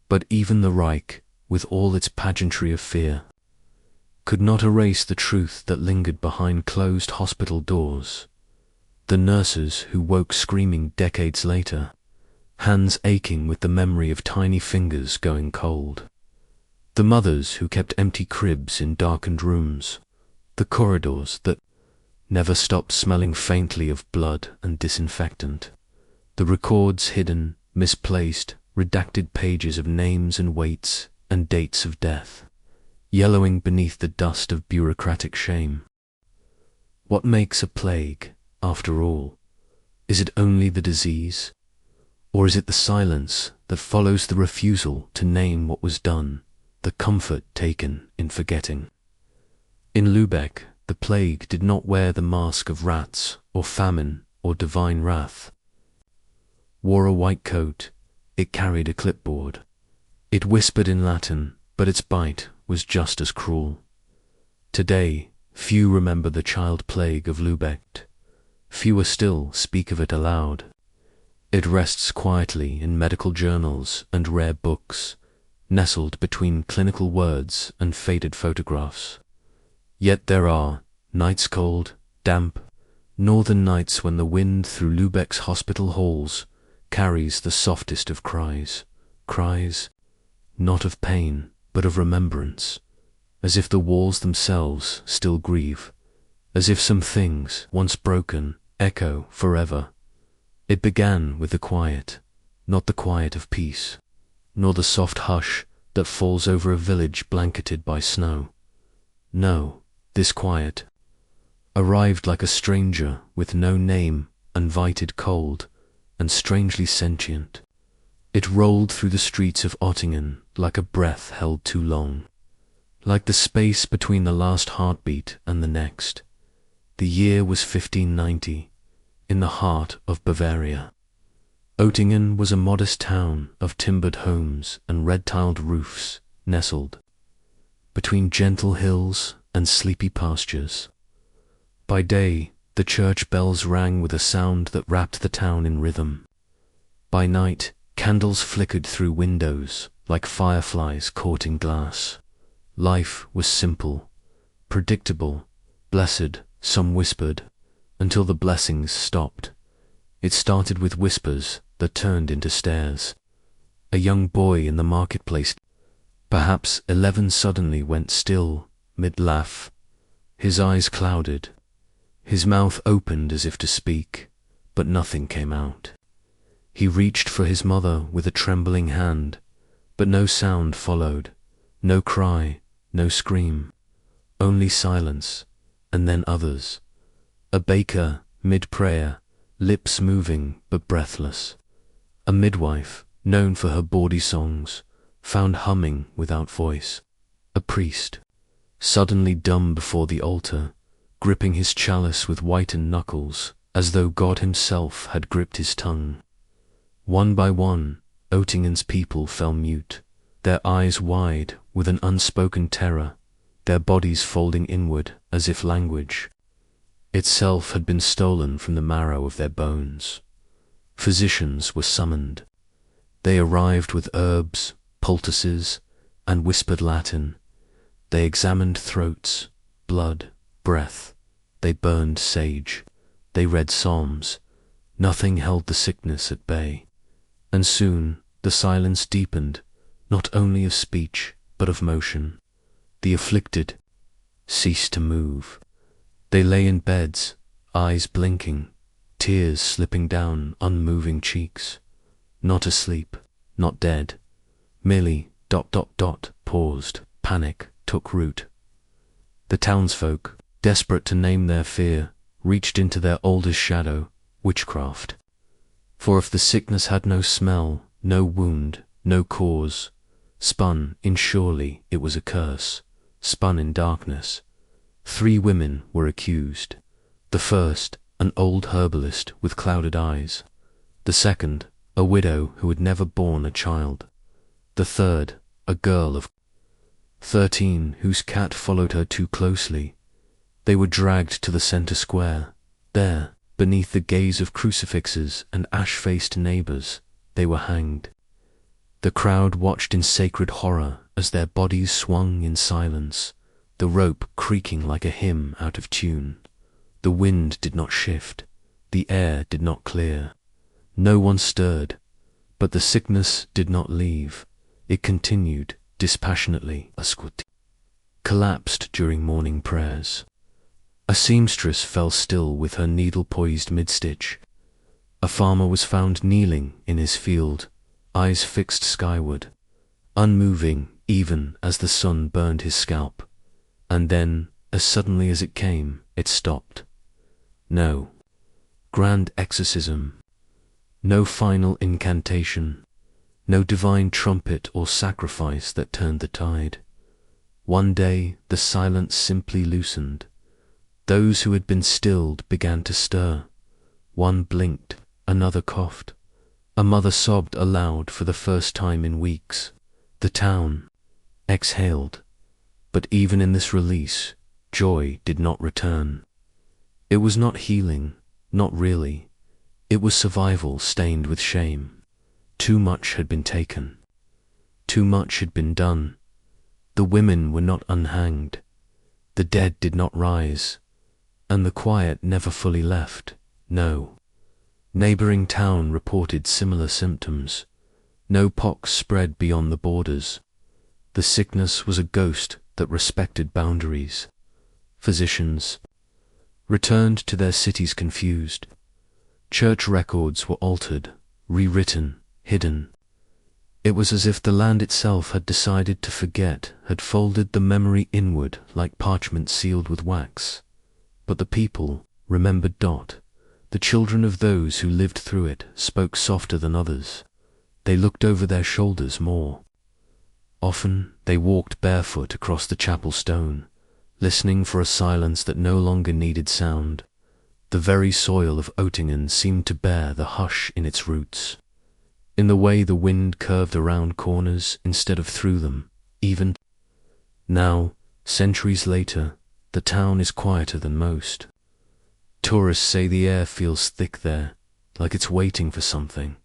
But even the Reich, with all its pageantry of fear, could not erase the truth that lingered behind closed hospital doors. The nurses who woke screaming decades later, hands aching with the memory of tiny fingers going cold. The mothers who kept empty cribs in darkened rooms, the corridors that never stopped smelling faintly of blood and disinfectant, the records hidden, misplaced, redacted pages of names and weights and dates of death, yellowing beneath the dust of bureaucratic shame. What makes a plague, after all? Is it only the disease? Or is it the silence that follows the refusal to name what was done, the comfort taken in forgetting? In Lübeck, the plague did not wear the mask of rats or famine or divine wrath. Wore a white coat, it carried a clipboard. It whispered in Latin, but its bite was just as cruel. Today, few remember the child plague of Lübeck. Fewer still speak of it aloud. It rests quietly in medical journals and rare books, nestled between clinical words and faded photographs. Yet there are nights cold, damp, northern nights when the wind through Lübeck's hospital halls carries the softest of cries, cries not of pain but of remembrance, as if the walls themselves still grieve, as if some things, once broken, echo forever. It began with the quiet, not the quiet of peace, nor the soft hush that falls over a village blanketed by snow. No, this quiet arrived like a stranger with no name, uninvited, cold, and strangely sentient. It rolled through the streets of Ottingen like a breath held too long, like the space between the last heartbeat and the next. The year was 1590, in the heart of Bavaria. Ottingen was a modest town of timbered homes and red-tiled roofs, nestled between gentle hills and sleepy pastures. By day, the church bells rang with a sound that wrapped the town in rhythm. By night, candles flickered through windows like fireflies caught in glass. Life was simple, predictable, blessed, some whispered, until the blessings stopped. It started with whispers that turned into stares. A young boy in the marketplace, perhaps 11, suddenly went still, mid-laugh. His eyes clouded. His mouth opened as if to speak, but nothing came out. He reached for his mother with a trembling hand, but no sound followed, no cry, no scream, only silence, and then others. A baker, mid-prayer, lips moving but breathless. A midwife, known for her bawdy songs, found humming without voice. A priest, suddenly dumb before the altar, gripping his chalice with whitened knuckles, as though God himself had gripped his tongue. One by one, Oettingen's people fell mute, their eyes wide with an unspoken terror, their bodies folding inward as if language itself had been stolen from the marrow of their bones. Physicians were summoned. They arrived with herbs, poultices, and whispered Latin. They examined throats, blood, breath. They burned sage. They read psalms. Nothing held the sickness at bay. And soon the silence deepened, not only of speech, but of motion. The afflicted ceased to move. They lay in beds, eyes blinking, tears slipping down unmoving cheeks. Not asleep, not dead, merely ... paused. Panic took root. The townsfolk, desperate to name their fear, reached into their oldest shadow, witchcraft. For if the sickness had no smell, no wound, no cause, spun in surely it was a curse, spun in darkness. 3 women were accused. The first, an old herbalist with clouded eyes. The second, a widow who had never borne a child. The third, a girl of 13 whose cat followed her too closely. They were dragged to the center square. There, beneath the gaze of crucifixes and ash-faced neighbors, they were hanged. The crowd watched in sacred horror as their bodies swung in silence, the rope creaking like a hymn out of tune. The wind did not shift, the air did not clear. No one stirred, but the sickness did not leave. It continued dispassionately, collapsed during morning prayers. A seamstress fell still with her needle poised mid-stitch. A farmer was found kneeling in his field, eyes fixed skyward, unmoving even as the sun burned his scalp. And then, as suddenly as it came, it stopped. No grand exorcism, no final incantation, no divine trumpet or sacrifice that turned the tide. One day the silence simply loosened. Those who had been stilled began to stir. One blinked, another coughed. A mother sobbed aloud for the first time in weeks. The town exhaled. But even in this release, joy did not return. It was not healing, not really. It was survival stained with shame. Too much had been taken. Too much had been done. The women were not unhanged. The dead did not rise. And the quiet never fully left. No. Neighboring town reported similar symptoms. No pox spread beyond the borders. The sickness was a ghost that respected boundaries. Physicians returned to their cities confused. Church records were altered, rewritten, hidden. It was as if the land itself had decided to forget, had folded the memory inward like parchment sealed with wax. But the people remembered not. The children of those who lived through it spoke softer than others. They looked over their shoulders more. Often they walked barefoot across the chapel stone, listening for a silence that no longer needed sound. The very soil of Oettingen seemed to bear the hush in its roots. In the way the wind curved around corners instead of through them, even. Now, centuries later, the town is quieter than most. Tourists say the air feels thick there, like it's waiting for something.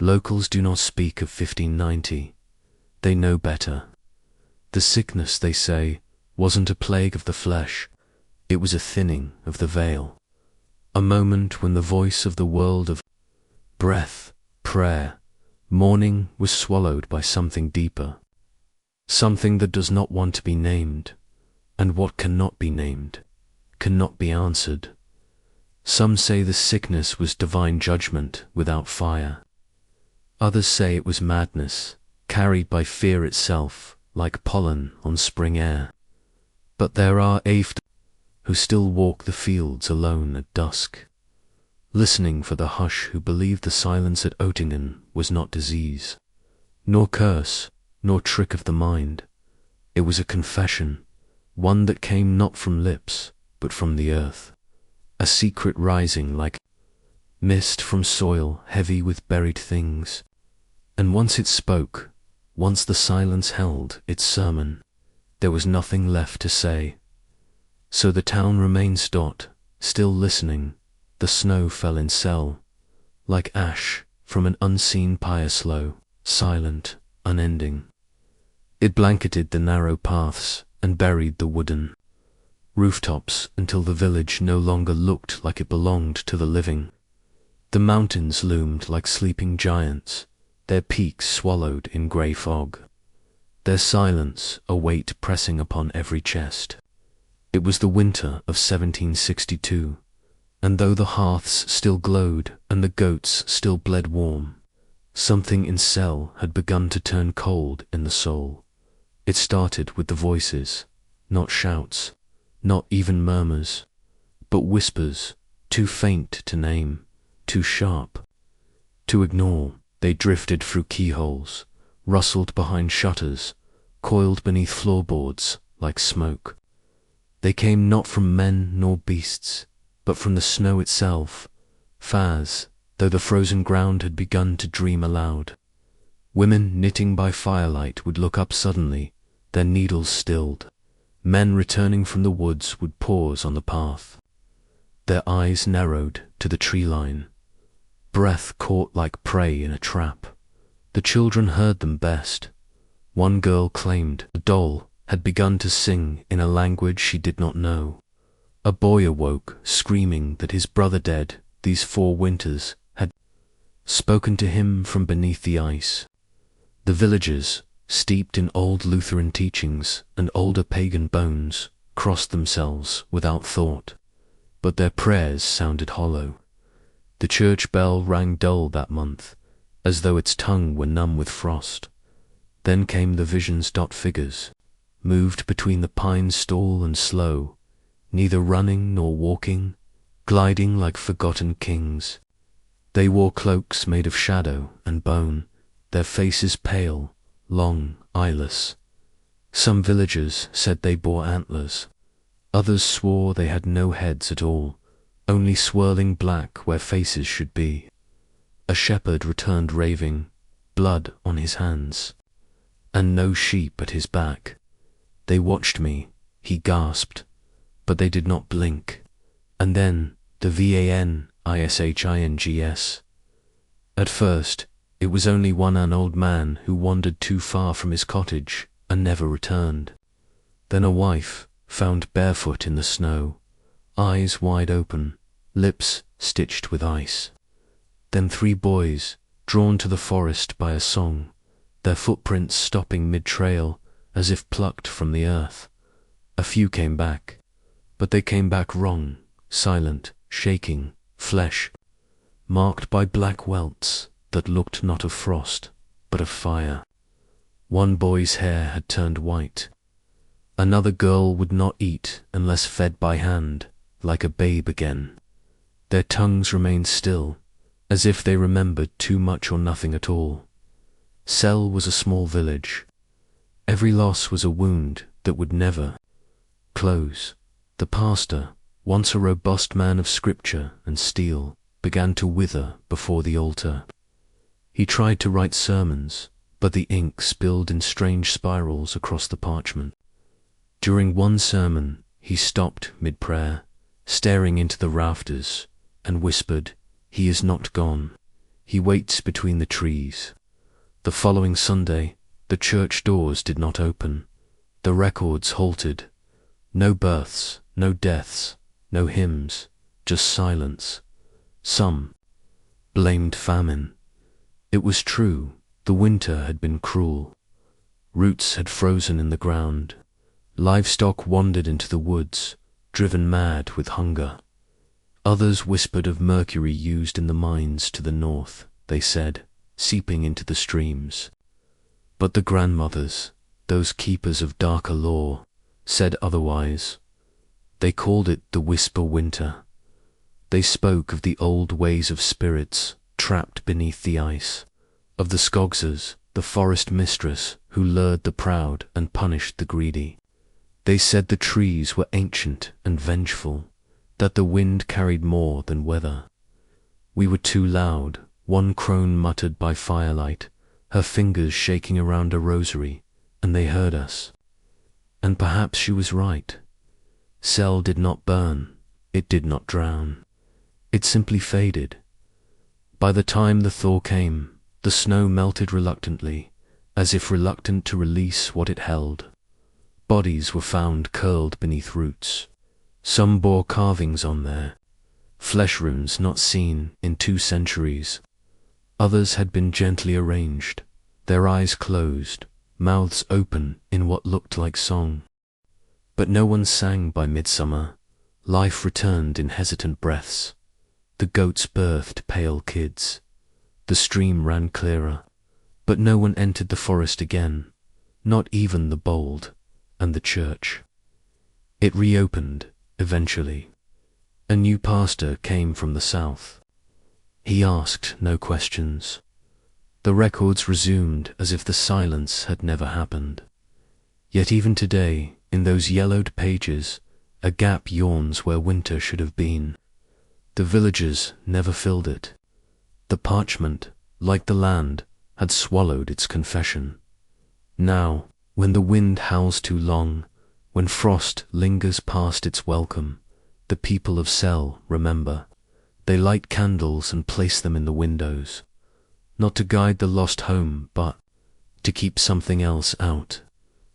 Locals do not speak of 1590. They know better. The sickness, they say, wasn't a plague of the flesh, it was a thinning of the veil. A moment when the voice of the world of breath, prayer, mourning was swallowed by something deeper. Something that does not want to be named, and what cannot be named, cannot be answered. Some say the sickness was divine judgment without fire. Others say it was madness, carried by fear itself, like pollen on spring air. But there are eyewitnesses who still walk the fields alone at dusk, listening for the hush, who believe the silence at Oettingen was not disease, nor curse, nor trick of the mind. It was a confession, one that came not from lips, but from the earth, a secret rising like mist from soil heavy with buried things. And once it spoke, once the silence held its sermon, there was nothing left to say. So the town remained still listening. The snow fell in cell, like ash from an unseen pyre, slow, silent, unending. It blanketed the narrow paths and buried the wooden rooftops until the village no longer looked like it belonged to the living. The mountains loomed like sleeping giants, their peaks swallowed in grey fog, their silence a weight pressing upon every chest. It was the winter of 1762, and though the hearths still glowed and the goats still bled warm, something in Cell had begun to turn cold in the soul. It started with the voices, not shouts, not even murmurs, but whispers, too faint to name, too sharp to ignore. They drifted through keyholes, rustled behind shutters, coiled beneath floorboards like smoke. They came not from men nor beasts, but from the snow itself, faz, though the frozen ground had begun to dream aloud. Women knitting by firelight would look up suddenly, their needles stilled. Men returning from the woods would pause on the path, their eyes narrowed to the tree line, breath caught like prey in a trap. The children heard them best. One girl claimed a doll had begun to sing in a language she did not know. A boy awoke, screaming that his brother dead these 4 winters had spoken to him from beneath the ice. The villagers, steeped in old Lutheran teachings and older pagan bones, crossed themselves without thought, but their prayers sounded hollow. The church bell rang dull that month, as though its tongue were numb with frost. Then came the visions. Figures moved between the pines, tall and slow, neither running nor walking, gliding like forgotten kings. They wore cloaks made of shadow and bone, their faces pale, long, eyeless. Some villagers said they bore antlers. Others swore they had no heads at all, only swirling black where faces should be. A shepherd returned raving, blood on his hands, and no sheep at his back. They watched me, he gasped, but they did not blink. And then the vanishings. At first, it was only an old man who wandered too far from his cottage and never returned. Then a wife, found barefoot in the snow, eyes wide open, lips stitched with ice. Then 3 boys, drawn to the forest by a song, their footprints stopping mid-trail as if plucked from the earth. A few came back, but they came back wrong, silent, shaking, flesh marked by black welts that looked not of frost, but of fire. One boy's hair had turned white. Another girl would not eat unless fed by hand, like a babe again. Their tongues remained still, as if they remembered too much or nothing at all. Cell was a small village. Every loss was a wound that would never close. The pastor, once a robust man of scripture and steel, began to wither before the altar. He tried to write sermons, but the ink spilled in strange spirals across the parchment. During one sermon, he stopped mid-prayer, staring into the rafters, and whispered, "He is not gone. He waits between the trees." The following Sunday, the church doors did not open. The records halted. No births, no deaths, no hymns, just silence. Some blamed famine. It was true, the winter had been cruel. Roots had frozen in the ground. Livestock wandered into the woods, driven mad with hunger. Others whispered of mercury used in the mines to the north, they said, seeping into the streams. But the grandmothers, those keepers of darker lore, said otherwise. They called it the whisper winter. They spoke of the old ways of spirits trapped beneath the ice, of the skogsers, the forest mistress who lured the proud and punished the greedy. They said the trees were ancient and vengeful, that the wind carried more than weather. We were too loud, one crone muttered by firelight, her fingers shaking around a rosary, and they heard us. And perhaps she was right. Cell did not burn, it did not drown. It simply faded. By the time the thaw came, the snow melted reluctantly, as if reluctant to release what it held. Bodies were found curled beneath roots. Some bore carvings on there, flesh runes not seen in 2 centuries. Others had been gently arranged, their eyes closed, mouths open in what looked like song. But no one sang by midsummer. Life returned in hesitant breaths. The goats birthed pale kids. The stream ran clearer, but no one entered the forest again, not even the bold and the church. It reopened, eventually. A new pastor came from the south. He asked no questions. The records resumed as if the silence had never happened. Yet even today, in those yellowed pages, a gap yawns where winter should have been. The villagers never filled it. The parchment, like the land, had swallowed its confession. Now, when the wind howls too long, when frost lingers past its welcome, the people of Cell remember. They light candles and place them in the windows, not to guide the lost home, but to keep something else out,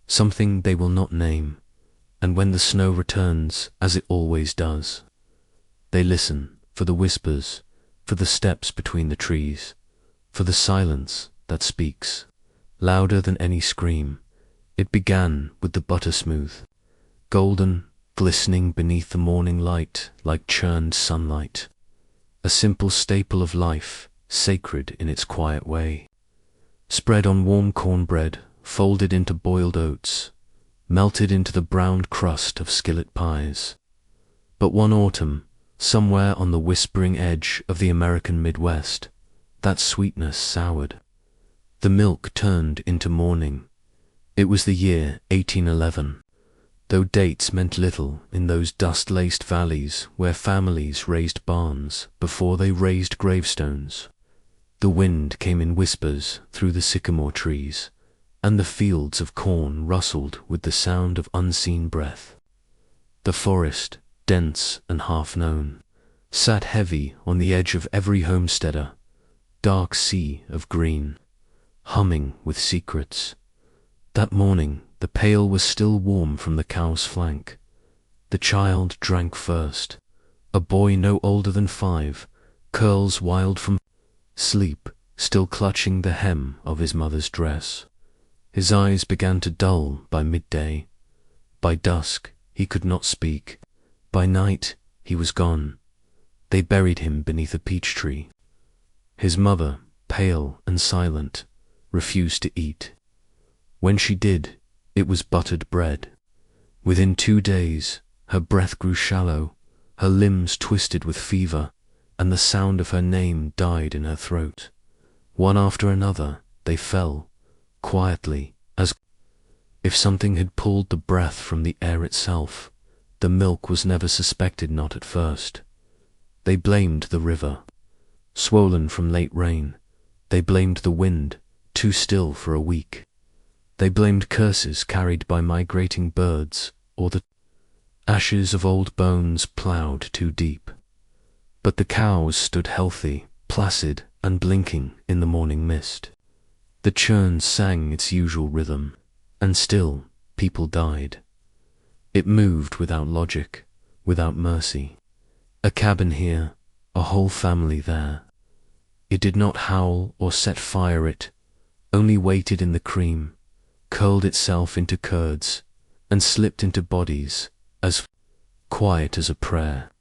something they will not name. And when the snow returns, as it always does, they listen for the whispers, for the steps between the trees, for the silence that speaks, louder than any scream. It began with the butter-smooth, golden, glistening beneath the morning light like churned sunlight. A simple staple of life, sacred in its quiet way. Spread on warm cornbread, folded into boiled oats, melted into the browned crust of skillet pies. But one autumn, somewhere on the whispering edge of the American Midwest, that sweetness soured. The milk turned into mourning. It was the year 1811, though dates meant little in those dust-laced valleys where families raised barns before they raised gravestones. The wind came in whispers through the sycamore trees, and the fields of corn rustled with the sound of unseen breath. The forest, dense and half-known, sat heavy on the edge of every homesteader, dark sea of green, humming with secrets. That morning the pail was still warm from the cow's flank. The child drank first, a boy no older than 5, curls wild from sleep, still clutching the hem of his mother's dress. His eyes began to dull by midday. By dusk he could not speak. By night he was gone. They buried him beneath a peach tree. His mother, pale and silent, refused to eat. When she did, it was buttered bread. Within 2 days, her breath grew shallow, her limbs twisted with fever, and the sound of her name died in her throat. One after another, they fell, quietly, as if something had pulled the breath from the air itself. The milk was never suspected, not at first. They blamed the river, swollen from late rain. They blamed the wind, too still for a week. They blamed curses carried by migrating birds, or the ashes of old bones ploughed too deep. But the cows stood healthy, placid, and blinking in the morning mist. The churn sang its usual rhythm, and still people died. It moved without logic, without mercy. A cabin here, a whole family there. It did not howl or set fire, it only waited in the cream, curled itself into curds, and slipped into bodies as quiet as a prayer.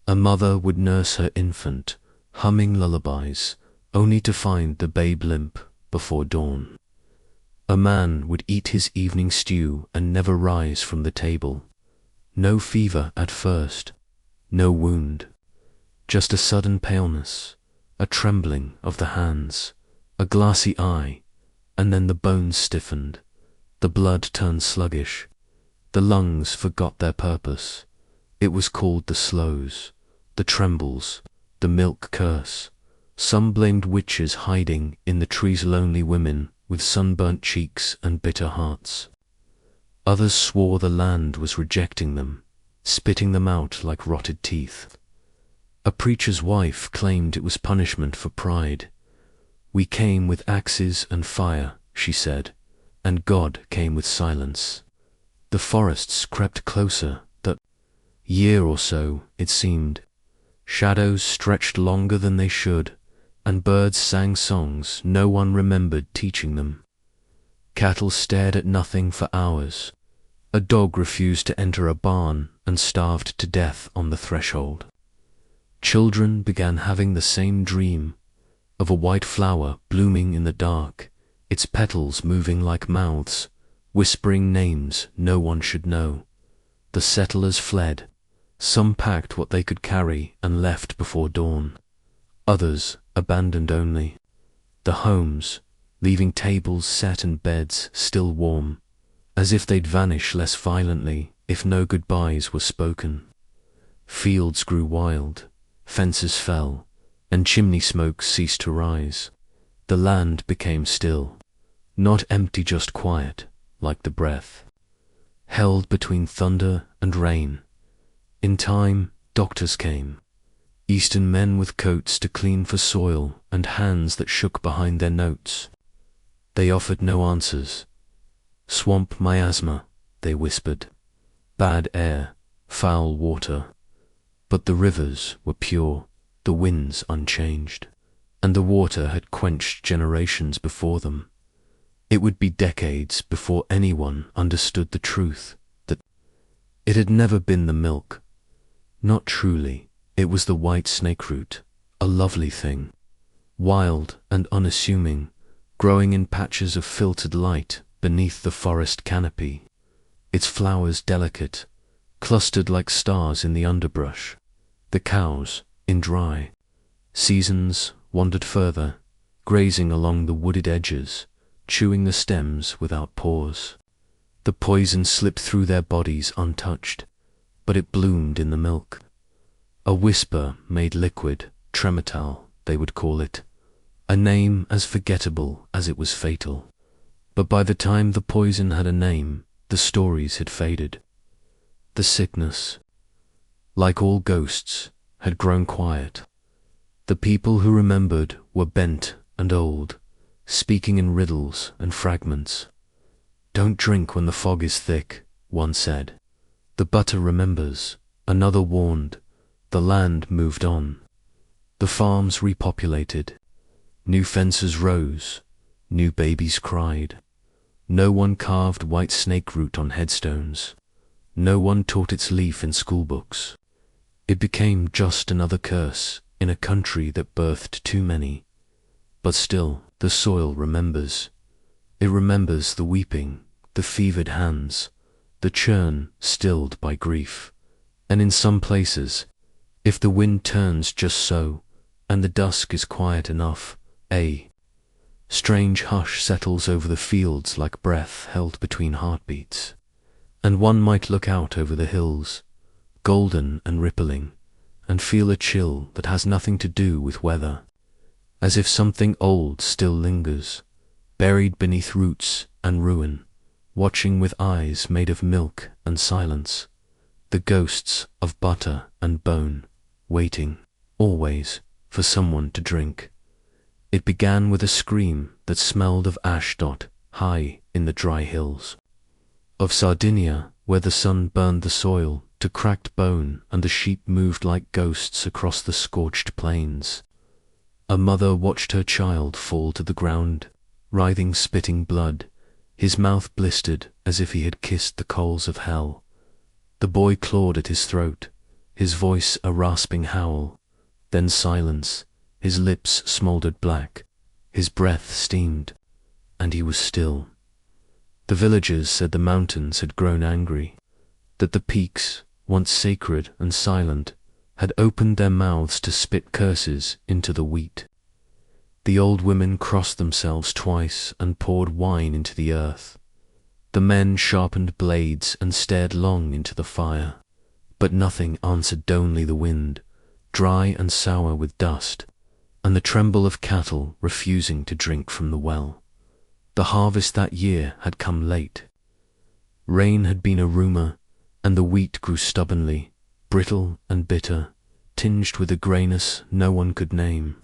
A mother would nurse her infant, humming lullabies, only to find the babe limp before dawn. A man would eat his evening stew and never rise from the table. No fever at first, no wound, just a sudden paleness, a trembling of the hands, a glassy eye, and then the bones stiffened, the blood turned sluggish, the lungs forgot their purpose. It was called the slows, the trembles, the milk curse. Some blamed witches hiding in the trees, lonely women with sunburnt cheeks and bitter hearts. Others swore the land was rejecting them, spitting them out like rotted teeth. A preacher's wife claimed it was punishment for pride. We came with axes and fire, she said, and God came with silence. The forests crept closer, that year or so, it seemed. Shadows stretched longer than they should, and birds sang songs no one remembered teaching them. Cattle stared at nothing for hours. A dog refused to enter a barn and starved to death on the threshold. Children began having the same dream of a white flower blooming in the dark, its petals moving like mouths, whispering names no one should know. The settlers fled. Some packed what they could carry and left before dawn. Others abandoned only the homes, leaving tables set and beds still warm, as if they'd vanish less violently if no goodbyes were spoken. Fields grew wild, fences fell, and chimney smoke ceased to rise. The land became still, not empty, just quiet, like the breath held between thunder and rain. In time, doctors came, Eastern men with coats to clean for soil and hands that shook behind their notes. They offered no answers. Swamp miasma, they whispered. Bad air, foul water. But the rivers were pure, the winds unchanged, and the water had quenched generations before them. It would be decades before anyone understood the truth, that it had never been the milk. Not truly. It was the white snake root, a lovely thing, wild and unassuming, growing in patches of filtered light beneath the forest canopy, its flowers delicate, clustered like stars in the underbrush. The cows, in dry seasons, wandered further, grazing along the wooded edges, chewing the stems without pause. The poison slipped through their bodies untouched, but it bloomed in the milk. A whisper made liquid, tremetal, they would call it, a name as forgettable as it was fatal. But by the time the poison had a name, the stories had faded. The sickness, like all ghosts, had grown quiet. The people who remembered were bent and old, speaking in riddles and fragments. Don't drink when the fog is thick, one said. The butter remembers, another warned. The land moved on. The farms repopulated. New fences rose. New babies cried. No one carved white snake root on headstones. No one taught its leaf in schoolbooks. It became just another curse in a country that birthed too many. But still, the soil remembers. It remembers the weeping, the fevered hands, the churn stilled by grief. And in some places, if the wind turns just so, and the dusk is quiet enough, a strange hush settles over the fields like breath held between heartbeats. And one might look out over the hills, golden and rippling, and feel a chill that has nothing to do with weather, as if something old still lingers, buried beneath roots and ruin, watching with eyes made of milk and silence, the ghosts of butter and bone, waiting, always, for someone to drink. It began with a scream that smelled of ashdot high in the dry hills, of Sardinia where the sun burned the soil to cracked bone, and the sheep moved like ghosts across the scorched plains. A mother watched her child fall to the ground, writhing, spitting blood, his mouth blistered as if he had kissed the coals of hell. The boy clawed at his throat, his voice a rasping howl, then silence, his lips smouldered black, his breath steamed, and he was still. The villagers said the mountains had grown angry, that the peaks, once sacred and silent, had opened their mouths to spit curses into the wheat. The old women crossed themselves twice and poured wine into the earth. The men sharpened blades and stared long into the fire, but nothing answered, only the wind, dry and sour with dust, and the tremble of cattle refusing to drink from the well. The harvest that year had come late. Rain had been a rumour, and the wheat grew stubbornly, brittle and bitter, tinged with a greyness no one could name.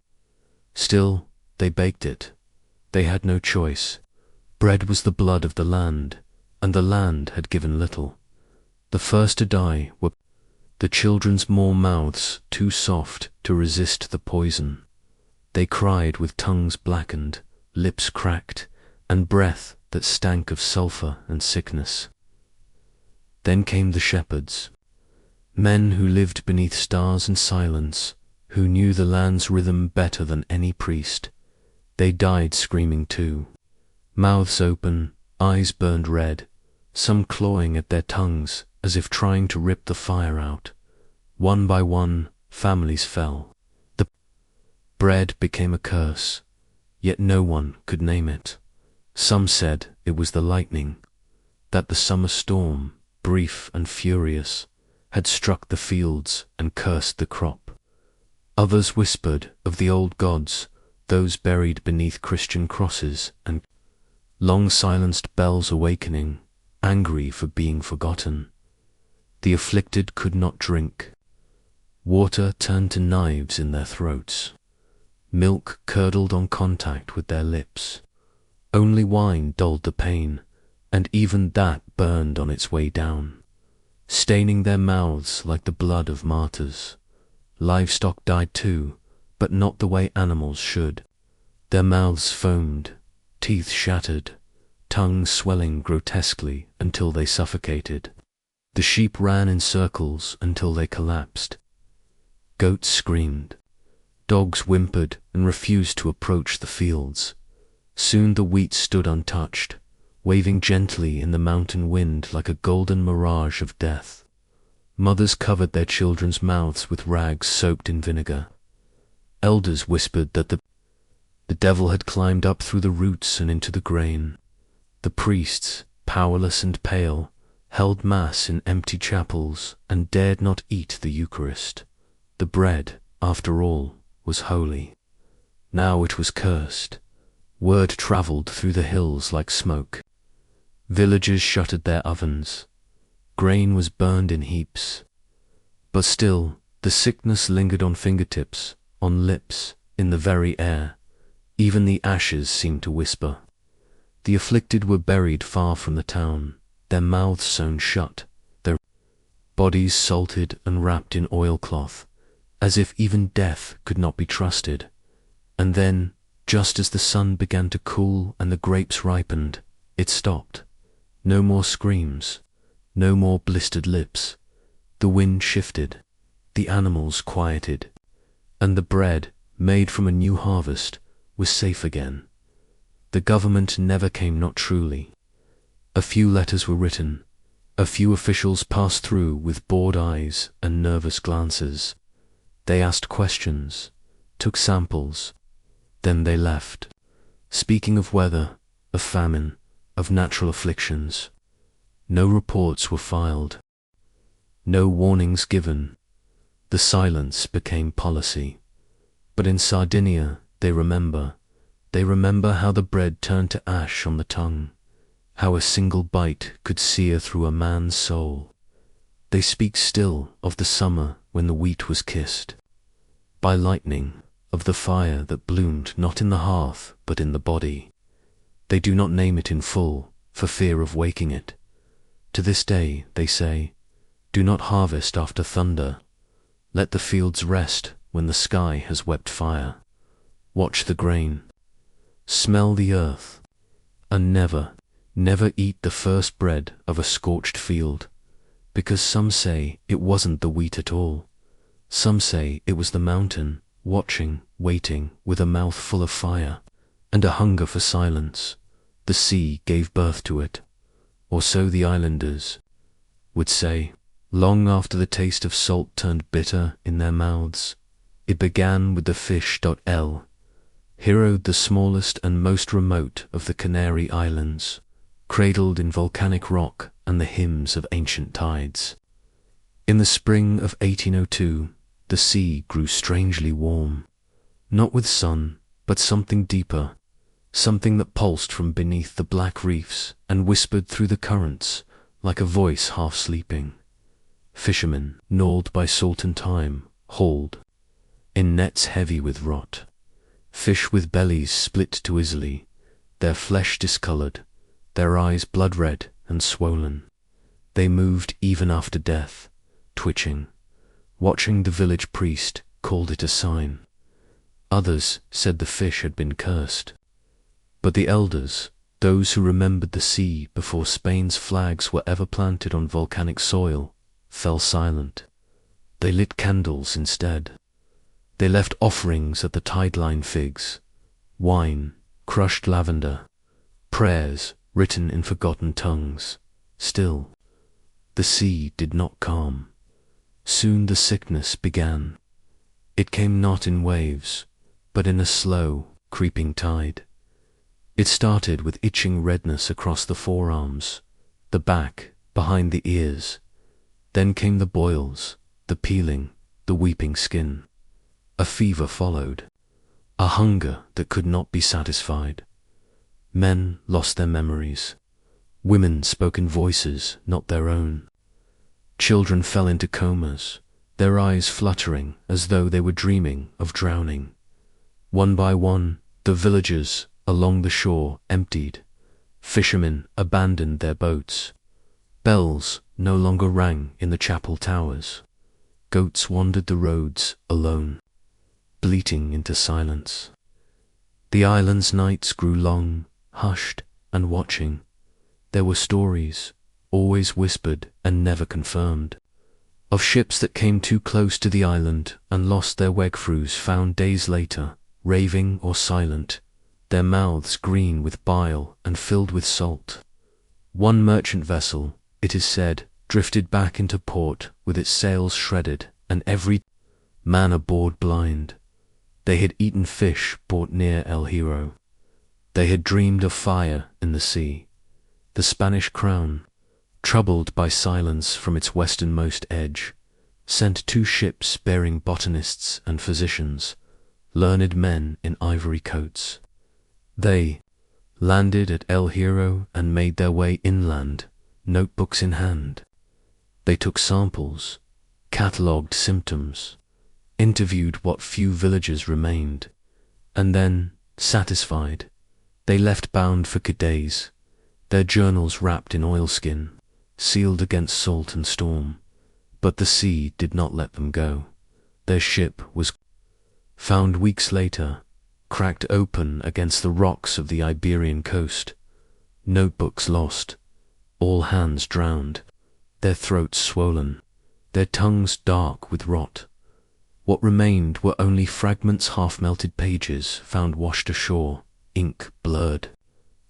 Still, they baked it. They had no choice. Bread was the blood of the land, and the land had given little. The first to die were the children's more mouths too soft to resist the poison. They cried with tongues blackened, lips cracked, and breath that stank of sulphur and sickness. Then came the shepherds, men who lived beneath stars and silence, who knew the land's rhythm better than any priest. They died screaming too, mouths open, eyes burned red, some clawing at their tongues as if trying to rip the fire out. One by one, families fell. The bread became a curse, yet no one could name it. Some said it was the lightning, that the summer storm, brief and furious, had struck the fields and cursed the crop. Others whispered of the old gods, those buried beneath Christian crosses, and long-silenced bells awakening, angry for being forgotten. The afflicted could not drink. Water turned to knives in their throats. Milk curdled on contact with their lips. Only wine dulled the pain, and even that burned on its way down, staining their mouths like the blood of martyrs. Livestock died too, but not the way animals should. Their mouths foamed, teeth shattered, tongues swelling grotesquely until they suffocated. The sheep ran in circles until they collapsed. Goats screamed. Dogs whimpered and refused to approach the fields. Soon the wheat stood untouched, waving gently in the mountain wind like a golden mirage of death. Mothers covered their children's mouths with rags soaked in vinegar. Elders whispered that the devil had climbed up through the roots and into the grain. The priests, powerless and pale, held mass in empty chapels and dared not eat the Eucharist. The bread, after all, was holy. Now it was cursed. Word travelled through the hills like smoke. Villagers shuttered their ovens. Grain was burned in heaps. But still, the sickness lingered on fingertips, on lips, in the very air. Even the ashes seemed to whisper. The afflicted were buried far from the town, their mouths sewn shut, their bodies salted and wrapped in oilcloth, as if even death could not be trusted. And then, just as the sun began to cool and the grapes ripened, it stopped. No more screams, no more blistered lips. The wind shifted, the animals quieted, and the bread, made from a new harvest, was safe again. The government never came, not truly. A few letters were written. A few officials passed through with bored eyes and nervous glances. They asked questions, took samples, then they left, speaking of weather, of famine, of natural afflictions. No reports were filed, no warnings given. The silence became policy. But in Sardinia they remember how the bread turned to ash on the tongue, how a single bite could sear through a man's soul. They speak still of the summer when the wheat was kissed by lightning, of the fire that bloomed not in the hearth but in the body. They do not name it in full, for fear of waking it. To this day, they say, Do not harvest after thunder. Let the fields rest when the sky has wept fire. Watch the grain. Smell the earth. And never, never eat the first bread of a scorched field, because some say it wasn't the wheat at all. Some say it was the mountain, watching, waiting, with a mouth full of fire, and a hunger for silence. The sea gave birth to it. Or so the islanders would say, long after the taste of salt turned bitter in their mouths. It began with the fish.l, heroed the smallest and most remote of the Canary Islands, cradled in volcanic rock and the hymns of ancient tides. In the spring of 1802, the sea grew strangely warm, not with sun, but something deeper, something that pulsed from beneath the black reefs and whispered through the currents like a voice half sleeping. Fishermen, gnawed by salt and time, hauled, in nets heavy with rot, fish with bellies split too easily, their flesh discolored, their eyes blood-red and swollen. They moved even after death, twitching. Watching the village priest called it a sign. Others said the fish had been cursed. But the elders, those who remembered the sea before Spain's flags were ever planted on volcanic soil, fell silent. They lit candles instead. They left offerings at the tide-line figs, wine, crushed lavender, prayers written in forgotten tongues. Still, the sea did not calm. Soon the sickness began. It came not in waves, but in a slow, creeping tide. It started with itching redness across the forearms, the back, behind the ears. Then came the boils, the peeling, the weeping skin. A fever followed, a hunger that could not be satisfied. Men lost their memories. Women spoke in voices not their own. Children fell into comas, their eyes fluttering as though they were dreaming of drowning. One by one, the villagers along the shore emptied. Fishermen abandoned their boats. Bells no longer rang in the chapel towers. Goats wandered the roads alone, bleating into silence. The island's nights grew long, hushed and watching. There were stories, always whispered and never confirmed, of ships that came too close to the island and lost their wegfrews, found days later, raving or silent, their mouths green with bile and filled with salt. One merchant vessel, it is said, drifted back into port with its sails shredded and every man aboard blind. They had eaten fish bought near El Hierro. They had dreamed of fire in the sea. The Spanish crown, troubled by silence from its westernmost edge, sent 2 ships bearing botanists and physicians, learned men in ivory coats. They landed at El Hierro and made their way inland, notebooks in hand. They took samples, catalogued symptoms, interviewed what few villagers remained, and then, satisfied, they left bound for Cadiz, their journals wrapped in oilskin, sealed against salt and storm. But the sea did not let them go. Their ship was found weeks later, cracked open against the rocks of the Iberian coast. Notebooks lost, all hands drowned, their throats swollen, their tongues dark with rot. What remained were only fragments, half-melted pages found washed ashore, ink blurred,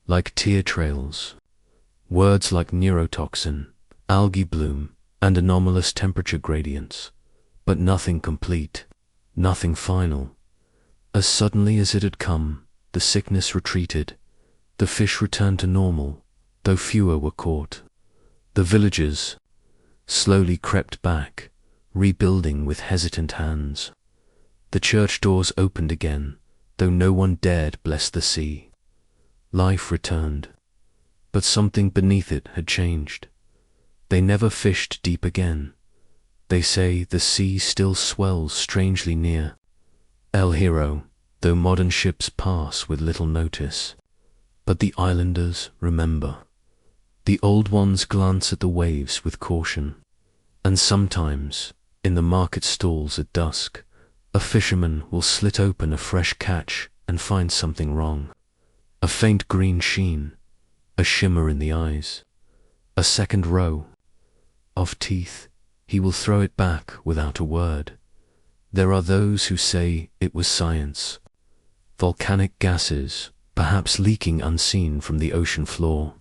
like tear trails. Words like neurotoxin, algae bloom, and anomalous temperature gradients, but nothing complete, nothing final. As suddenly as it had come, the sickness retreated. The fish returned to normal, though fewer were caught. The villagers slowly crept back, rebuilding with hesitant hands. The church doors opened again, though no one dared bless the sea. Life returned, but something beneath it had changed. They never fished deep again. They say the sea still swells strangely near El Hierro, though modern ships pass with little notice. But the islanders remember. The old ones glance at the waves with caution. And sometimes, in the market stalls at dusk, a fisherman will slit open a fresh catch and find something wrong. A faint green sheen, a shimmer in the eyes, a second row of teeth. He will throw it back without a word. There are those who say it was science. Volcanic gases, perhaps leaking unseen from the ocean floor,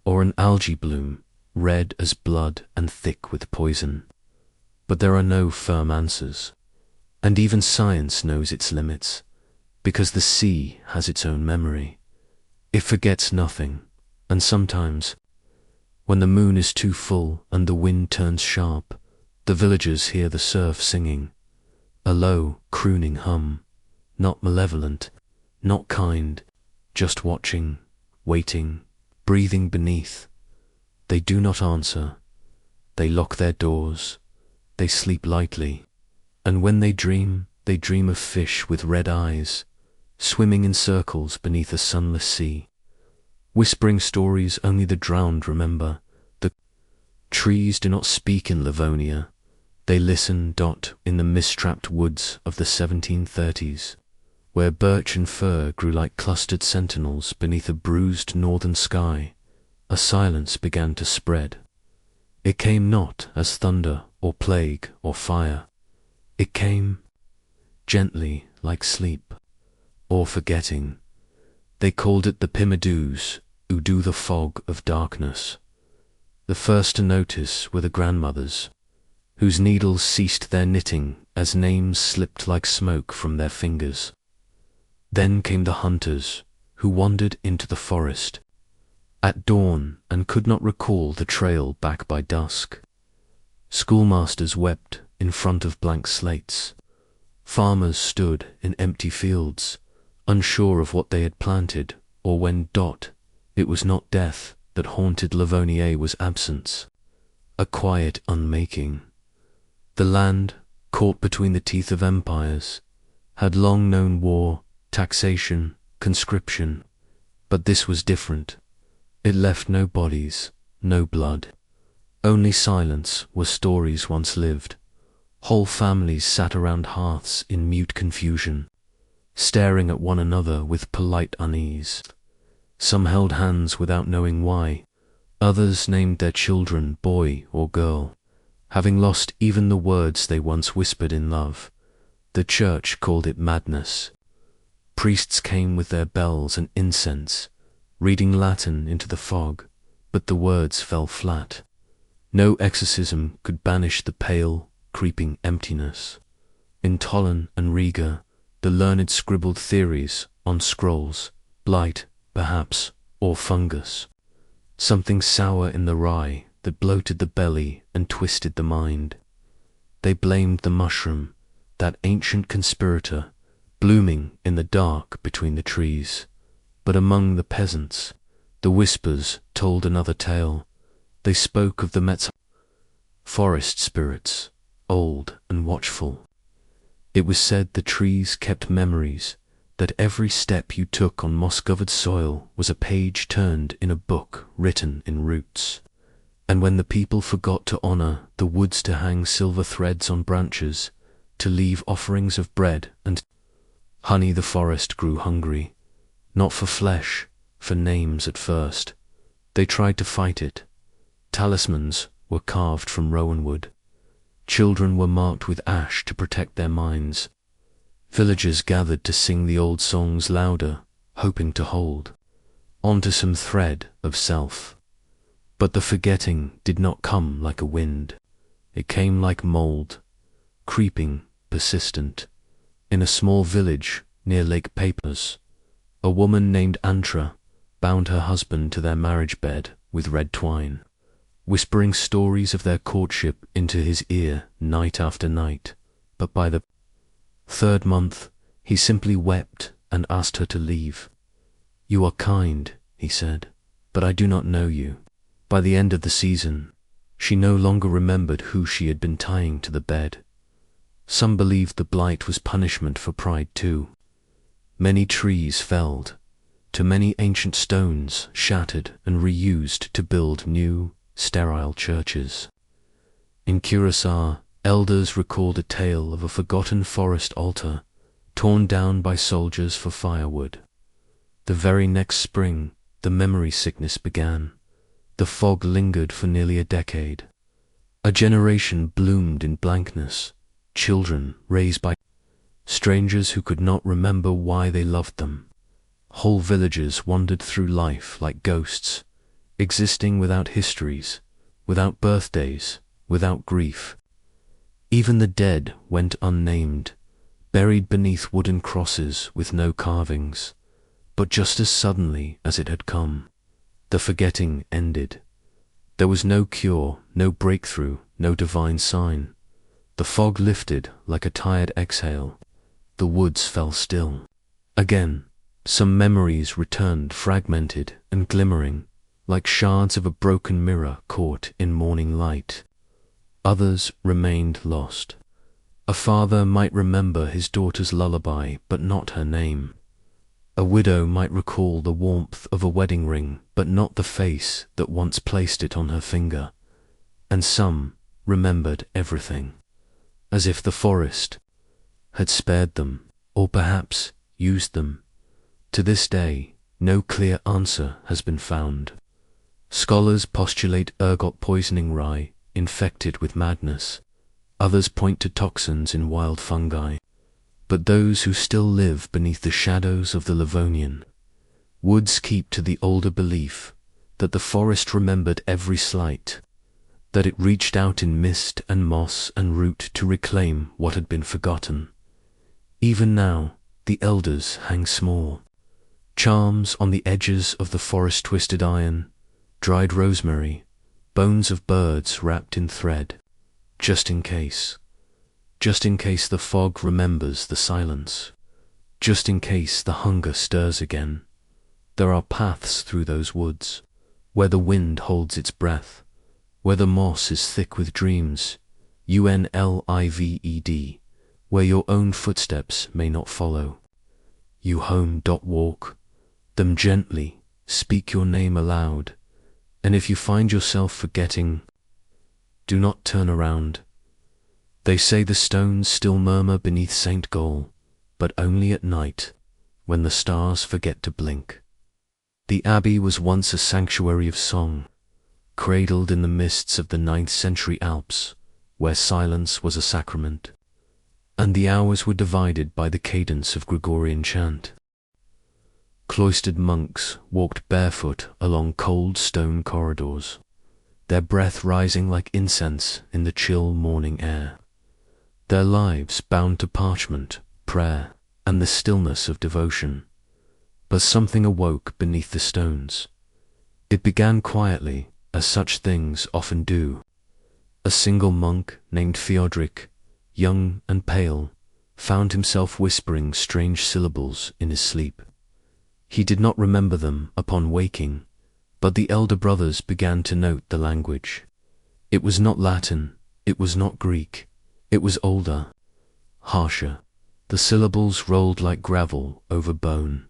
or an algae bloom, red as blood and thick with poison. But there are no firm answers. And even science knows its limits, because the sea has its own memory. It forgets nothing, and sometimes, when the moon is too full and the wind turns sharp, the villagers hear the surf singing, a low, crooning hum, not malevolent, not kind, just watching, waiting, breathing beneath. They do not answer. They lock their doors. They sleep lightly. And when they dream of fish with red eyes, swimming in circles beneath a sunless sea, whispering stories only the drowned remember. The trees do not speak in Livonia. They listen. In the mist-trapped woods of the 1730s, where birch and fir grew like clustered sentinels beneath a bruised northern sky, a silence began to spread. It came not as thunder or plague or fire. It came gently like sleep or forgetting. They called it the Pimadoos, who do the fog of darkness. The first to notice were the grandmothers, whose needles ceased their knitting as names slipped like smoke from their fingers. Then came the hunters, who wandered into the forest at dawn and could not recall the trail back by dusk. Schoolmasters wept in front of blank slates. Farmers stood in empty fields, unsure of what they had planted, or when it was not death that haunted Livonia was absence, a quiet unmaking. The land, caught between the teeth of empires, had long known war, taxation, conscription, but this was different. It left no bodies, no blood. Only silence where stories once lived. Whole families sat around hearths in mute confusion, staring at one another with polite unease. Some held hands without knowing why. Others named their children boy or girl, having lost even the words they once whispered in love. The church called it madness. Priests came with their bells and incense, reading Latin into the fog, but the words fell flat. No exorcism could banish the pale, creeping emptiness. In Tollen and Riga, the learned scribbled theories on scrolls, blight, perhaps, or fungus. Something sour in the rye that bloated the belly and twisted the mind. They blamed the mushroom, that ancient conspirator, blooming in the dark between the trees. But among the peasants, the whispers told another tale. They spoke of the Metz forest spirits, old and watchful. It was said the trees kept memories, that every step you took on moss-covered soil was a page turned in a book written in roots. And when the people forgot to honor the woods, to hang silver threads on branches, to leave offerings of bread and honey, the forest grew hungry, not for flesh, for names at first. They tried to fight it. Talismans were carved from rowan wood. Children were marked with ash to protect their minds. Villagers gathered to sing the old songs louder, hoping to hold onto some thread of self. But the forgetting did not come like a wind. It came like mold, creeping, persistent. In a small village near Lake Papers, a woman named Antra bound her husband to their marriage bed with red twine, whispering stories of their courtship into his ear night after night. But by the third month, he simply wept and asked her to leave. "You are kind," he said, "but I do not know you." By the end of the season, she no longer remembered who she had been tying to the bed. Some believed the blight was punishment for pride too. Many trees felled, too many ancient stones shattered and reused to build new, sterile churches. In Curaçao, elders recalled a tale of a forgotten forest altar, torn down by soldiers for firewood. The very next spring, the memory sickness began. The fog lingered for nearly a decade. A generation bloomed in blankness, children raised by strangers who could not remember why they loved them. Whole villages wandered through life like ghosts, existing without histories, without birthdays, without grief. Even the dead went unnamed, buried beneath wooden crosses with no carvings. But just as suddenly as it had come, the forgetting ended. There was no cure, no breakthrough, no divine sign. The fog lifted like a tired exhale. The woods fell still. Again, some memories returned fragmented and glimmering, like shards of a broken mirror caught in morning light. Others remained lost. A father might remember his daughter's lullaby, but not her name. A widow might recall the warmth of a wedding ring, but not the face that once placed it on her finger. And some remembered everything, as if the forest had spared them, or perhaps used them. To this day, no clear answer has been found. Scholars postulate ergot poisoning rye, infected with madness. Others point to toxins in wild fungi. But those who still live beneath the shadows of the Livonian woods keep to the older belief that the forest remembered every slight, that it reached out in mist and moss and root to reclaim what had been forgotten. Even now, the elders hang small. Charms on the edges of the forest twisted iron, dried rosemary, bones of birds wrapped in thread, just in case. Just in case the fog remembers the silence. Just in case the hunger stirs again. There are paths through those woods, where the wind holds its breath, where the moss is thick with dreams, unlived, where your own footsteps may not follow. You home.walk them gently, speak your name aloud, and if you find yourself forgetting, do not turn around. They say the stones still murmur beneath St. Gall, but only at night, when the stars forget to blink. The abbey was once a sanctuary of song, cradled in the mists of the 9th century Alps, where silence was a sacrament, and the hours were divided by the cadence of Gregorian chant. Cloistered monks walked barefoot along cold stone corridors, their breath rising like incense in the chill morning air. Their lives bound to parchment, prayer, and the stillness of devotion. But something awoke beneath the stones. It began quietly, as such things often do. A single monk named Theodoric, young and pale, found himself whispering strange syllables in his sleep. He did not remember them upon waking, but the elder brothers began to note the language. It was not Latin, it was not Greek. It was older, harsher. The syllables rolled like gravel over bone.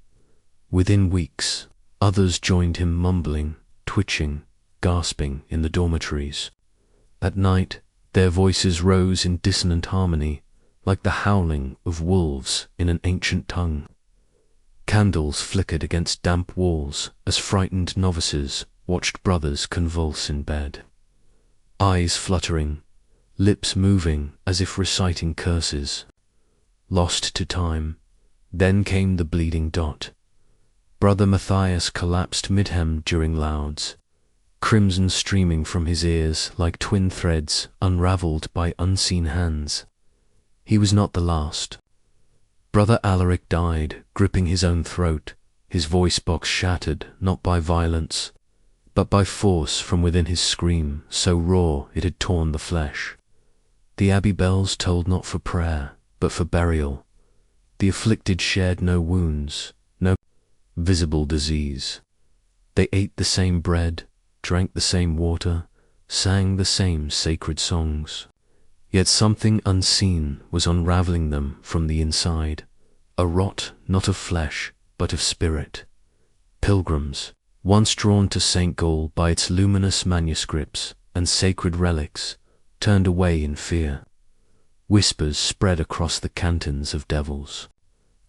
Within weeks, others joined him mumbling, twitching, gasping in the dormitories. At night, their voices rose in dissonant harmony, like the howling of wolves in an ancient tongue. Candles flickered against damp walls as frightened novices watched brothers convulse in bed. Eyes fluttering, lips moving as if reciting curses. Lost to time, then came the bleeding dot. Brother Matthias collapsed mid-hem during lauds, crimson streaming from his ears like twin threads unravelled by unseen hands. He was not the last. Brother Alaric died, gripping his own throat, his voice box shattered not by violence, but by force from within his scream, so raw it had torn the flesh. The abbey bells tolled not for prayer, but for burial. The afflicted shared no wounds, no visible disease. They ate the same bread, drank the same water, sang the same sacred songs. Yet something unseen was unravelling them from the inside, a rot not of flesh, but of spirit. Pilgrims, once drawn to St. Gall by its luminous manuscripts and sacred relics, turned away in fear. Whispers spread across the cantons of devils,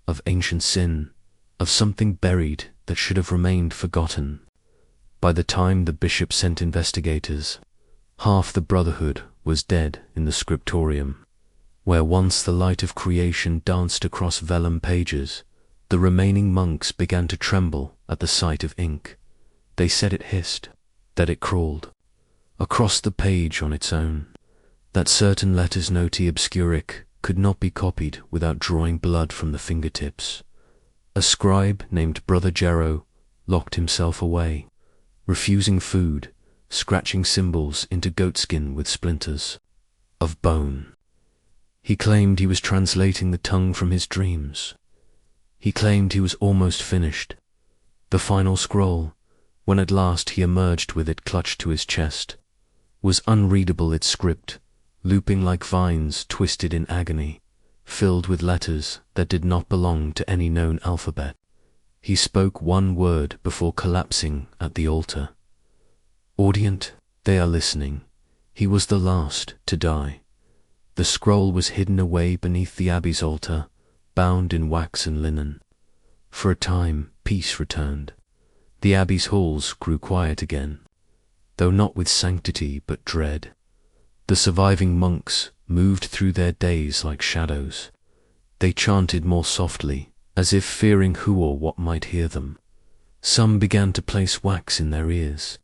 of ancient sin, of something buried that should have remained forgotten. By the time the bishop sent investigators, half the brotherhood was dead in the scriptorium. Where once the light of creation danced across vellum pages, the remaining monks began to tremble at the sight of ink. They said it hissed, that it crawled across the page on its own, that certain letters noti obscuric could not be copied without drawing blood from the fingertips. A scribe named Brother Gero locked himself away, refusing food, scratching symbols into goatskin with splinters of bone. He claimed he was translating the tongue from his dreams. He claimed he was almost finished. The final scroll, when at last he emerged with it clutched to his chest, was unreadable its script, looping like vines twisted in agony, filled with letters that did not belong to any known alphabet. He spoke one word before collapsing at the altar. Audient, they are listening. He was the last to die. The scroll was hidden away beneath the abbey's altar, bound in wax and linen. For a time, peace returned. The abbey's halls grew quiet again, though not with sanctity but dread. The surviving monks moved through their days like shadows. They chanted more softly, as if fearing who or what might hear them. Some began to place wax in their ears.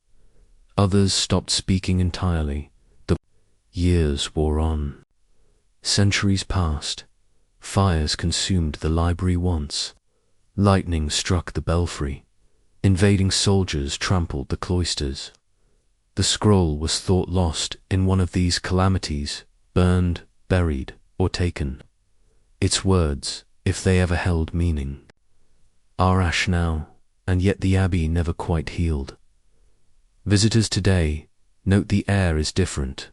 Others stopped speaking entirely. The years wore on. Centuries passed. Fires consumed the library once. Lightning struck the belfry. Invading soldiers trampled the cloisters. The scroll was thought lost in one of these calamities, burned, buried, or taken. Its words, if they ever held meaning, are ash now, and yet the abbey never quite healed. Visitors today note the air is different,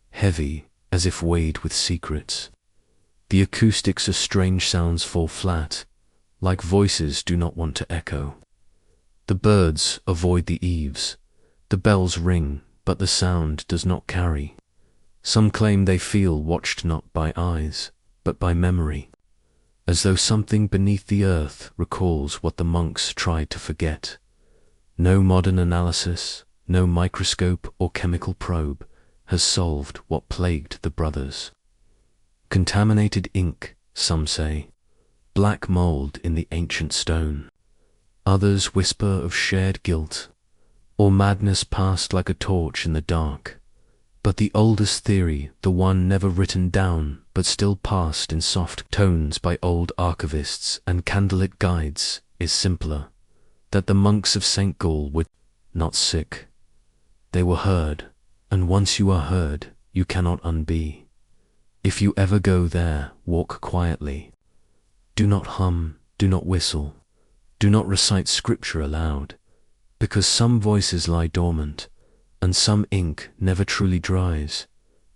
heavy, as if weighed with secrets. The acoustics of strange sounds fall flat, like voices do not want to echo. The birds avoid the eaves. The bells ring, but the sound does not carry. Some claim they feel watched not by eyes, but by memory, as though something beneath the earth recalls what the monks tried to forget. No modern analysis, no microscope or chemical probe has solved what plagued the brothers. Contaminated ink, some say, black mold in the ancient stone. Others whisper of shared guilt, or madness passed like a torch in the dark. But the oldest theory, the one never written down but still passed in soft tones by old archivists and candlelit guides, is simpler, that the monks of St. Gall were not sick. They were heard, and once you are heard, you cannot unbe. If you ever go there, walk quietly. Do not hum, do not whistle, do not recite scripture aloud, because some voices lie dormant, and some ink never truly dries.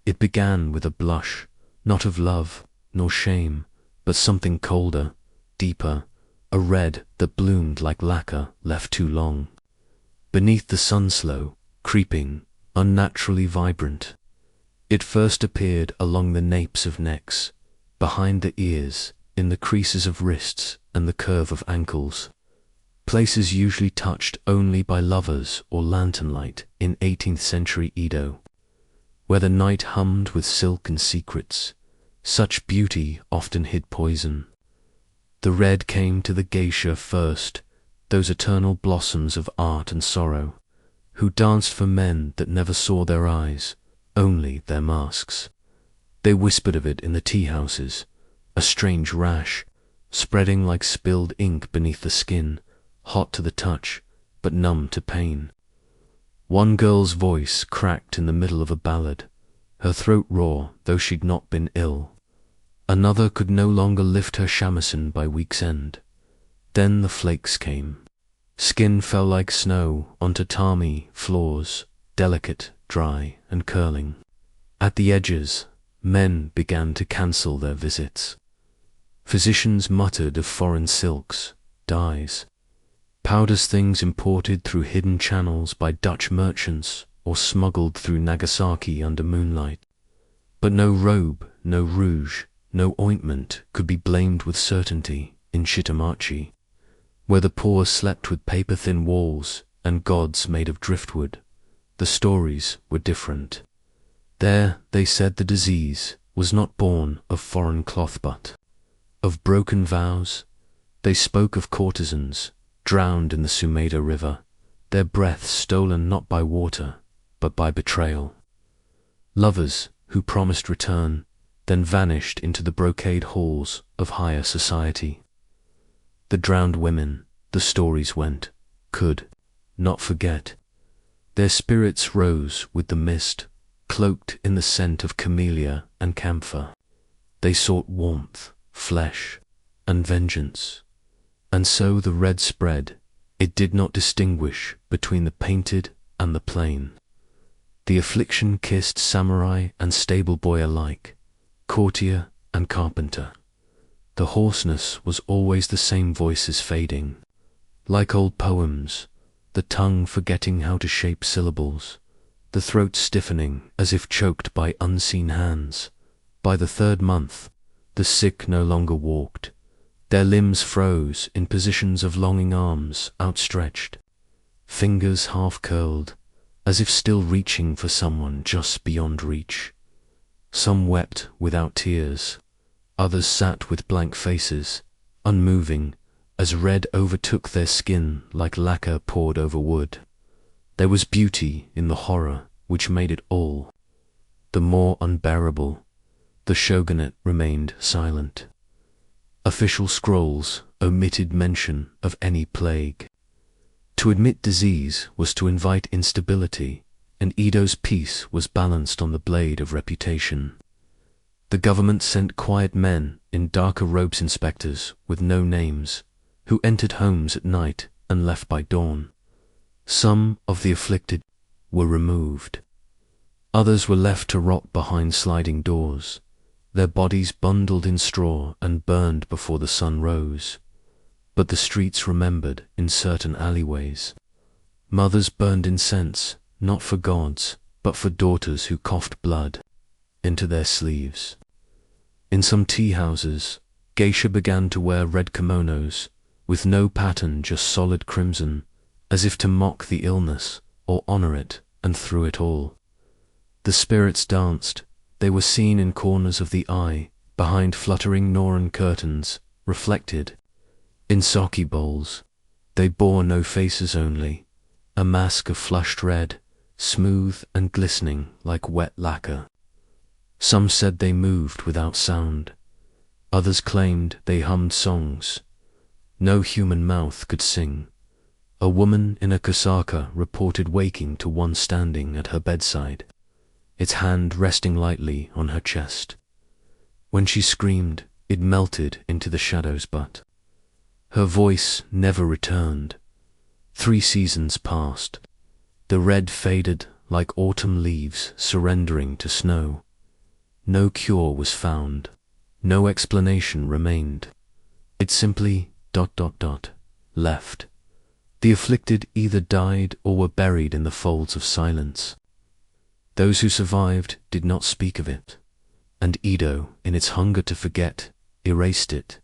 It began with a blush, not of love, nor shame, but something colder, deeper, a red that bloomed like lacquer left too long. Beneath the sun slow, creeping, unnaturally vibrant. It first appeared along the napes of necks, behind the ears, in the creases of wrists and the curve of ankles, places usually touched only by lovers or lantern light in 18th century Edo, where the night hummed with silk and secrets. Such beauty often hid poison. The red came to the geisha first, those eternal blossoms of art and sorrow, who danced for men that never saw their eyes, only their masks. They whispered of it in the tea-houses, a strange rash, spreading like spilled ink beneath the skin, hot to the touch, but numb to pain. One girl's voice cracked in the middle of a ballad, her throat raw though she'd not been ill. Another could no longer lift her shamisen by week's end. Then the flakes came. Skin fell like snow on tatami floors, delicate, dry, and curling. At the edges, men began to cancel their visits. Physicians muttered of foreign silks, dyes, powders, things imported through hidden channels by Dutch merchants or smuggled through Nagasaki under moonlight. But no robe, no rouge, no ointment could be blamed with certainty in Shitamachi, where the poor slept with paper-thin walls and gods made of driftwood. The stories were different. There, they said, the disease was not born of foreign cloth but of broken vows. They spoke of courtesans drowned in the Sumeda River, their breath stolen not by water but by betrayal. Lovers who promised return, then vanished into the brocade halls of higher society. The drowned women, the stories went, could not forget. Their spirits rose with the mist, cloaked in the scent of camellia and camphor. They sought warmth, flesh, and vengeance. And so the red spread. It did not distinguish between the painted and the plain. The affliction kissed samurai and stable boy alike, courtier and carpenter. The hoarseness was always the same voices fading, like old poems, the tongue forgetting how to shape syllables, the throat stiffening as if choked by unseen hands. By the third month, the sick no longer walked. Their limbs froze in positions of longing arms outstretched, fingers half-curled, as if still reaching for someone just beyond reach. Some wept without tears, others sat with blank faces, unmoving, as red overtook their skin like lacquer poured over wood. There was beauty in the horror which made it all the more unbearable. The shogunate remained silent. Official scrolls omitted mention of any plague. To admit disease was to invite instability, and Edo's peace was balanced on the blade of reputation. The government sent quiet men in darker robes, inspectors with no names, who entered homes at night and left by dawn. Some of the afflicted were removed. Others were left to rot behind sliding doors, their bodies bundled in straw and burned before the sun rose. But the streets remembered in certain alleyways. Mothers burned incense, not for gods, but for daughters who coughed blood into their sleeves. In some tea houses, geisha began to wear red kimonos, with no pattern, just solid crimson, as if to mock the illness or honor it, and through it all. The spirits danced. They were seen in corners of the eye, behind fluttering Noran curtains, reflected in sake bowls. They bore no faces only, a mask of flushed red, smooth and glistening like wet lacquer. Some said they moved without sound. Others claimed they hummed songs no human mouth could sing. A woman in a casaca reported waking to one standing at her bedside, its hand resting lightly on her chest. When she screamed, it melted into the shadows, but her voice never returned. 3 seasons passed. The red faded like autumn leaves surrendering to snow. No cure was found. No explanation remained. It simply ... left. The afflicted either died or were buried in the folds of silence. Those who survived did not speak of it, and Edo, in its hunger to forget, erased it.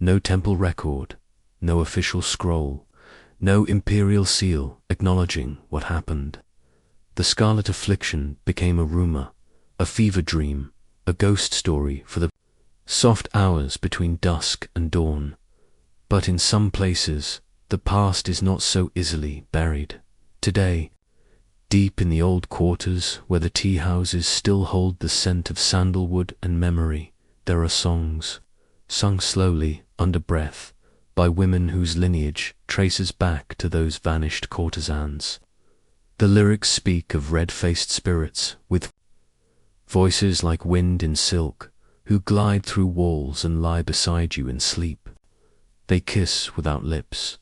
No temple record, no official scroll, no imperial seal acknowledging what happened. The scarlet affliction became a rumor, a fever dream, a ghost story for the soft hours between dusk and dawn. But in some places, the past is not so easily buried. Today, deep in the old quarters where the tea houses still hold the scent of sandalwood and memory, there are songs, sung slowly, under breath, by women whose lineage traces back to those vanished courtesans. The lyrics speak of red-faced spirits with voices like wind in silk, who glide through walls and lie beside you in sleep. They kiss without lips,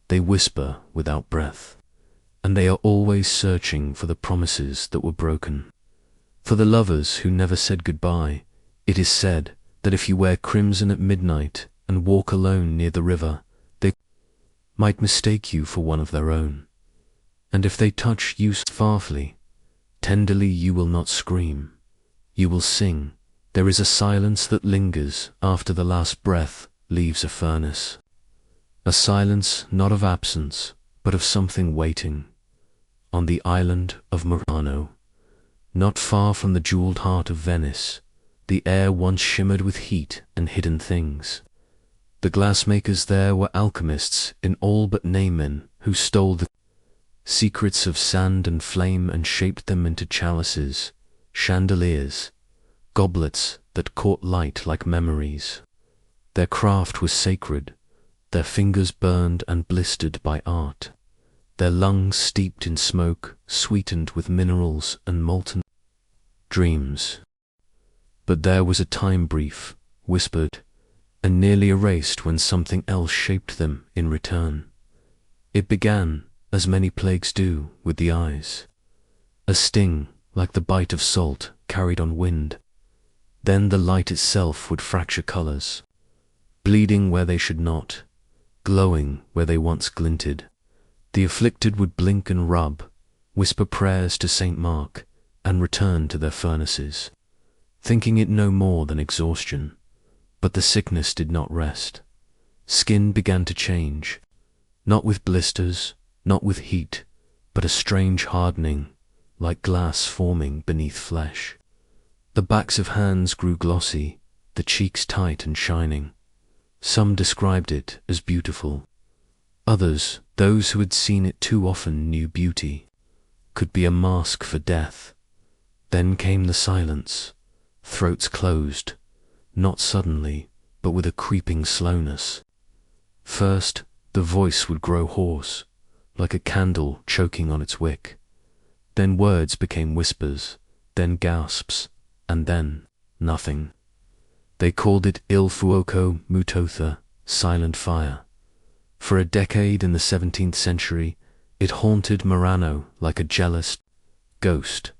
they whisper without breath, and they are always searching for the promises that were broken. For the lovers who never said goodbye, it is said that if you wear crimson at midnight and walk alone near the river, they might mistake you for one of their own. And if they touch you farfully, tenderly you will not scream. You will sing. There is a silence that lingers after the last breath leaves a furnace. A silence not of absence, but of something waiting. On the island of Murano, not far from the jeweled heart of Venice, the air once shimmered with heat and hidden things. The glassmakers there were alchemists in all but name who stole the secrets of sand and flame and shaped them into chalices, chandeliers, goblets that caught light like memories. Their craft was sacred, their fingers burned and blistered by art, their lungs steeped in smoke, sweetened with minerals and molten dreams. But there was a time brief, whispered, and nearly erased when something else shaped them in return. It began, as many plagues do, with the eyes. A sting, like the bite of salt, carried on wind. Then the light itself would fracture colors, bleeding where they should not, glowing where they once glinted. The afflicted would blink and rub, whisper prayers to Saint Mark, and return to their furnaces, thinking it no more than exhaustion. But the sickness did not rest. Skin began to change, not with blisters, not with heat, but a strange hardening, like glass forming beneath flesh. The backs of hands grew glossy, the cheeks tight and shining. Some described it as beautiful. Others, those who had seen it too often, knew beauty could be a mask for death. Then came the silence. Throats closed, not suddenly, but with a creeping slowness. First, the voice would grow hoarse, like a candle choking on its wick. Then words became whispers, then gasps, and then nothing. They called it Il Fuoco Mutotha, silent fire. For a decade in the 17th century, it haunted Murano like a jealous ghost.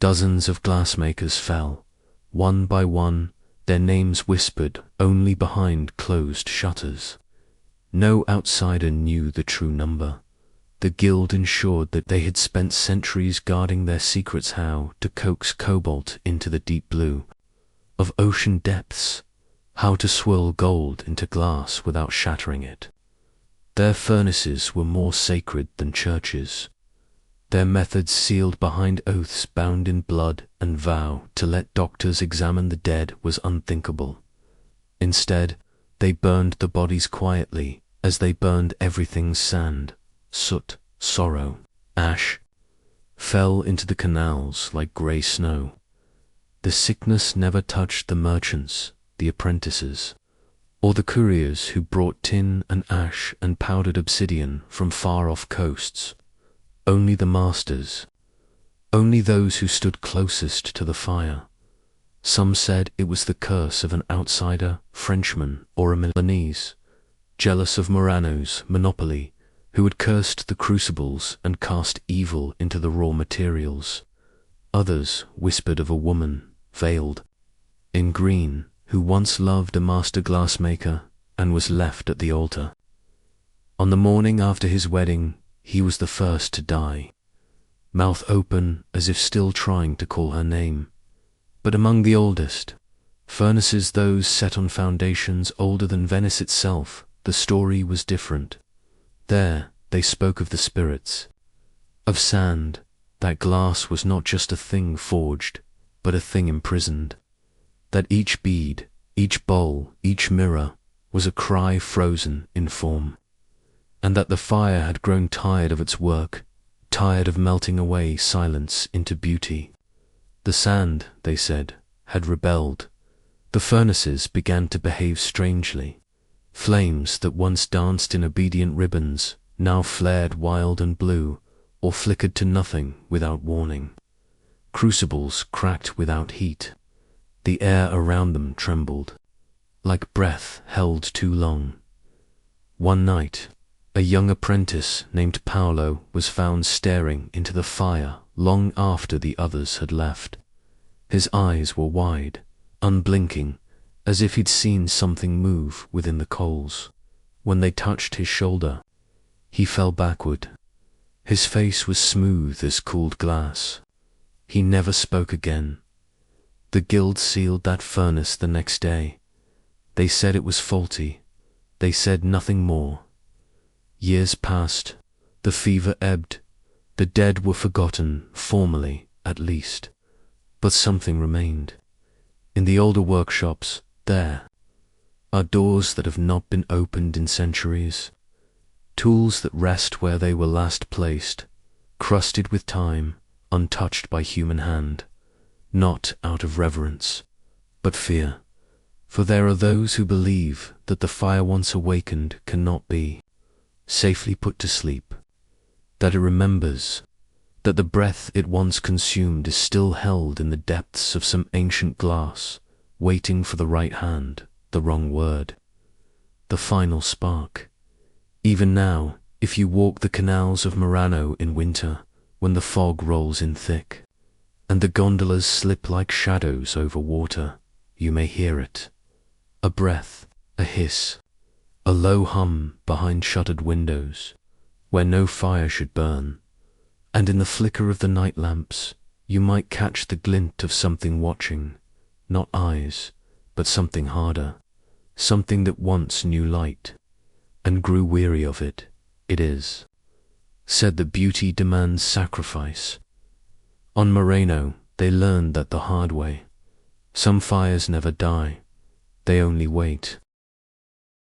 Dozens of glassmakers fell, one by one, their names whispered only behind closed shutters. No outsider knew the true number. The guild ensured that they had spent centuries guarding their secrets, how to coax cobalt into the deep blue of ocean depths, how to swirl gold into glass without shattering it. Their furnaces were more sacred than churches. Their methods sealed behind oaths bound in blood and vow to let doctors examine the dead was unthinkable. Instead, they burned the bodies quietly as they burned everything's sand, soot, sorrow, ash, fell into the canals like grey snow. The sickness never touched the merchants, the apprentices, or the couriers who brought tin and ash and powdered obsidian from far-off coasts. Only the masters, only those who stood closest to the fire. Some said it was the curse of an outsider, Frenchman or a Milanese, jealous of Murano's monopoly, who had cursed the crucibles and cast evil into the raw materials. Others whispered of a woman, veiled in green, who once loved a master glassmaker and was left at the altar. On the morning after his wedding, he was the first to die, mouth open as if still trying to call her name. But among the oldest, furnaces those set on foundations older than Venice itself, the story was different. There they spoke of the spirits, of sand, that glass was not just a thing forged, but a thing imprisoned, that each bead, each bowl, each mirror was a cry frozen in form, and that the fire had grown tired of its work, tired of melting away silence into beauty. The sand, they said, had rebelled. The furnaces began to behave strangely. Flames that once danced in obedient ribbons now flared wild and blue, or flickered to nothing without warning. Crucibles cracked without heat. The air around them trembled, like breath held too long. One night, a young apprentice named Paolo was found staring into the fire long after the others had left. His eyes were wide, unblinking, as if he'd seen something move within the coals. When they touched his shoulder, he fell backward, His face was smooth as cooled glass. He never spoke again. The guild sealed that furnace the next day. They said it was faulty. They said nothing more. Years passed. The fever ebbed. The dead were forgotten, formally, at least. But something remained. In the older workshops, there are doors that have not been opened in centuries. Tools that rest where they were last placed, crusted with time, untouched by human hand. Not out of reverence, but fear. For there are those who believe that the fire once awakened cannot be safely put to sleep, that it remembers, that the breath it once consumed is still held in the depths of some ancient glass, waiting for the right hand, the wrong word, the final spark. Even now, if you walk the canals of Murano in winter, when the fog rolls in thick, and the gondolas slip like shadows over water, you may hear it. A breath, a hiss, a low hum behind shuttered windows, where no fire should burn. And in the flicker of the night lamps, you might catch the glint of something watching, not eyes, but something harder, something that once knew light, and grew weary of it. It is said that beauty demands sacrifice. On Moreno, they learned that the hard way. Some fires never die, they only wait.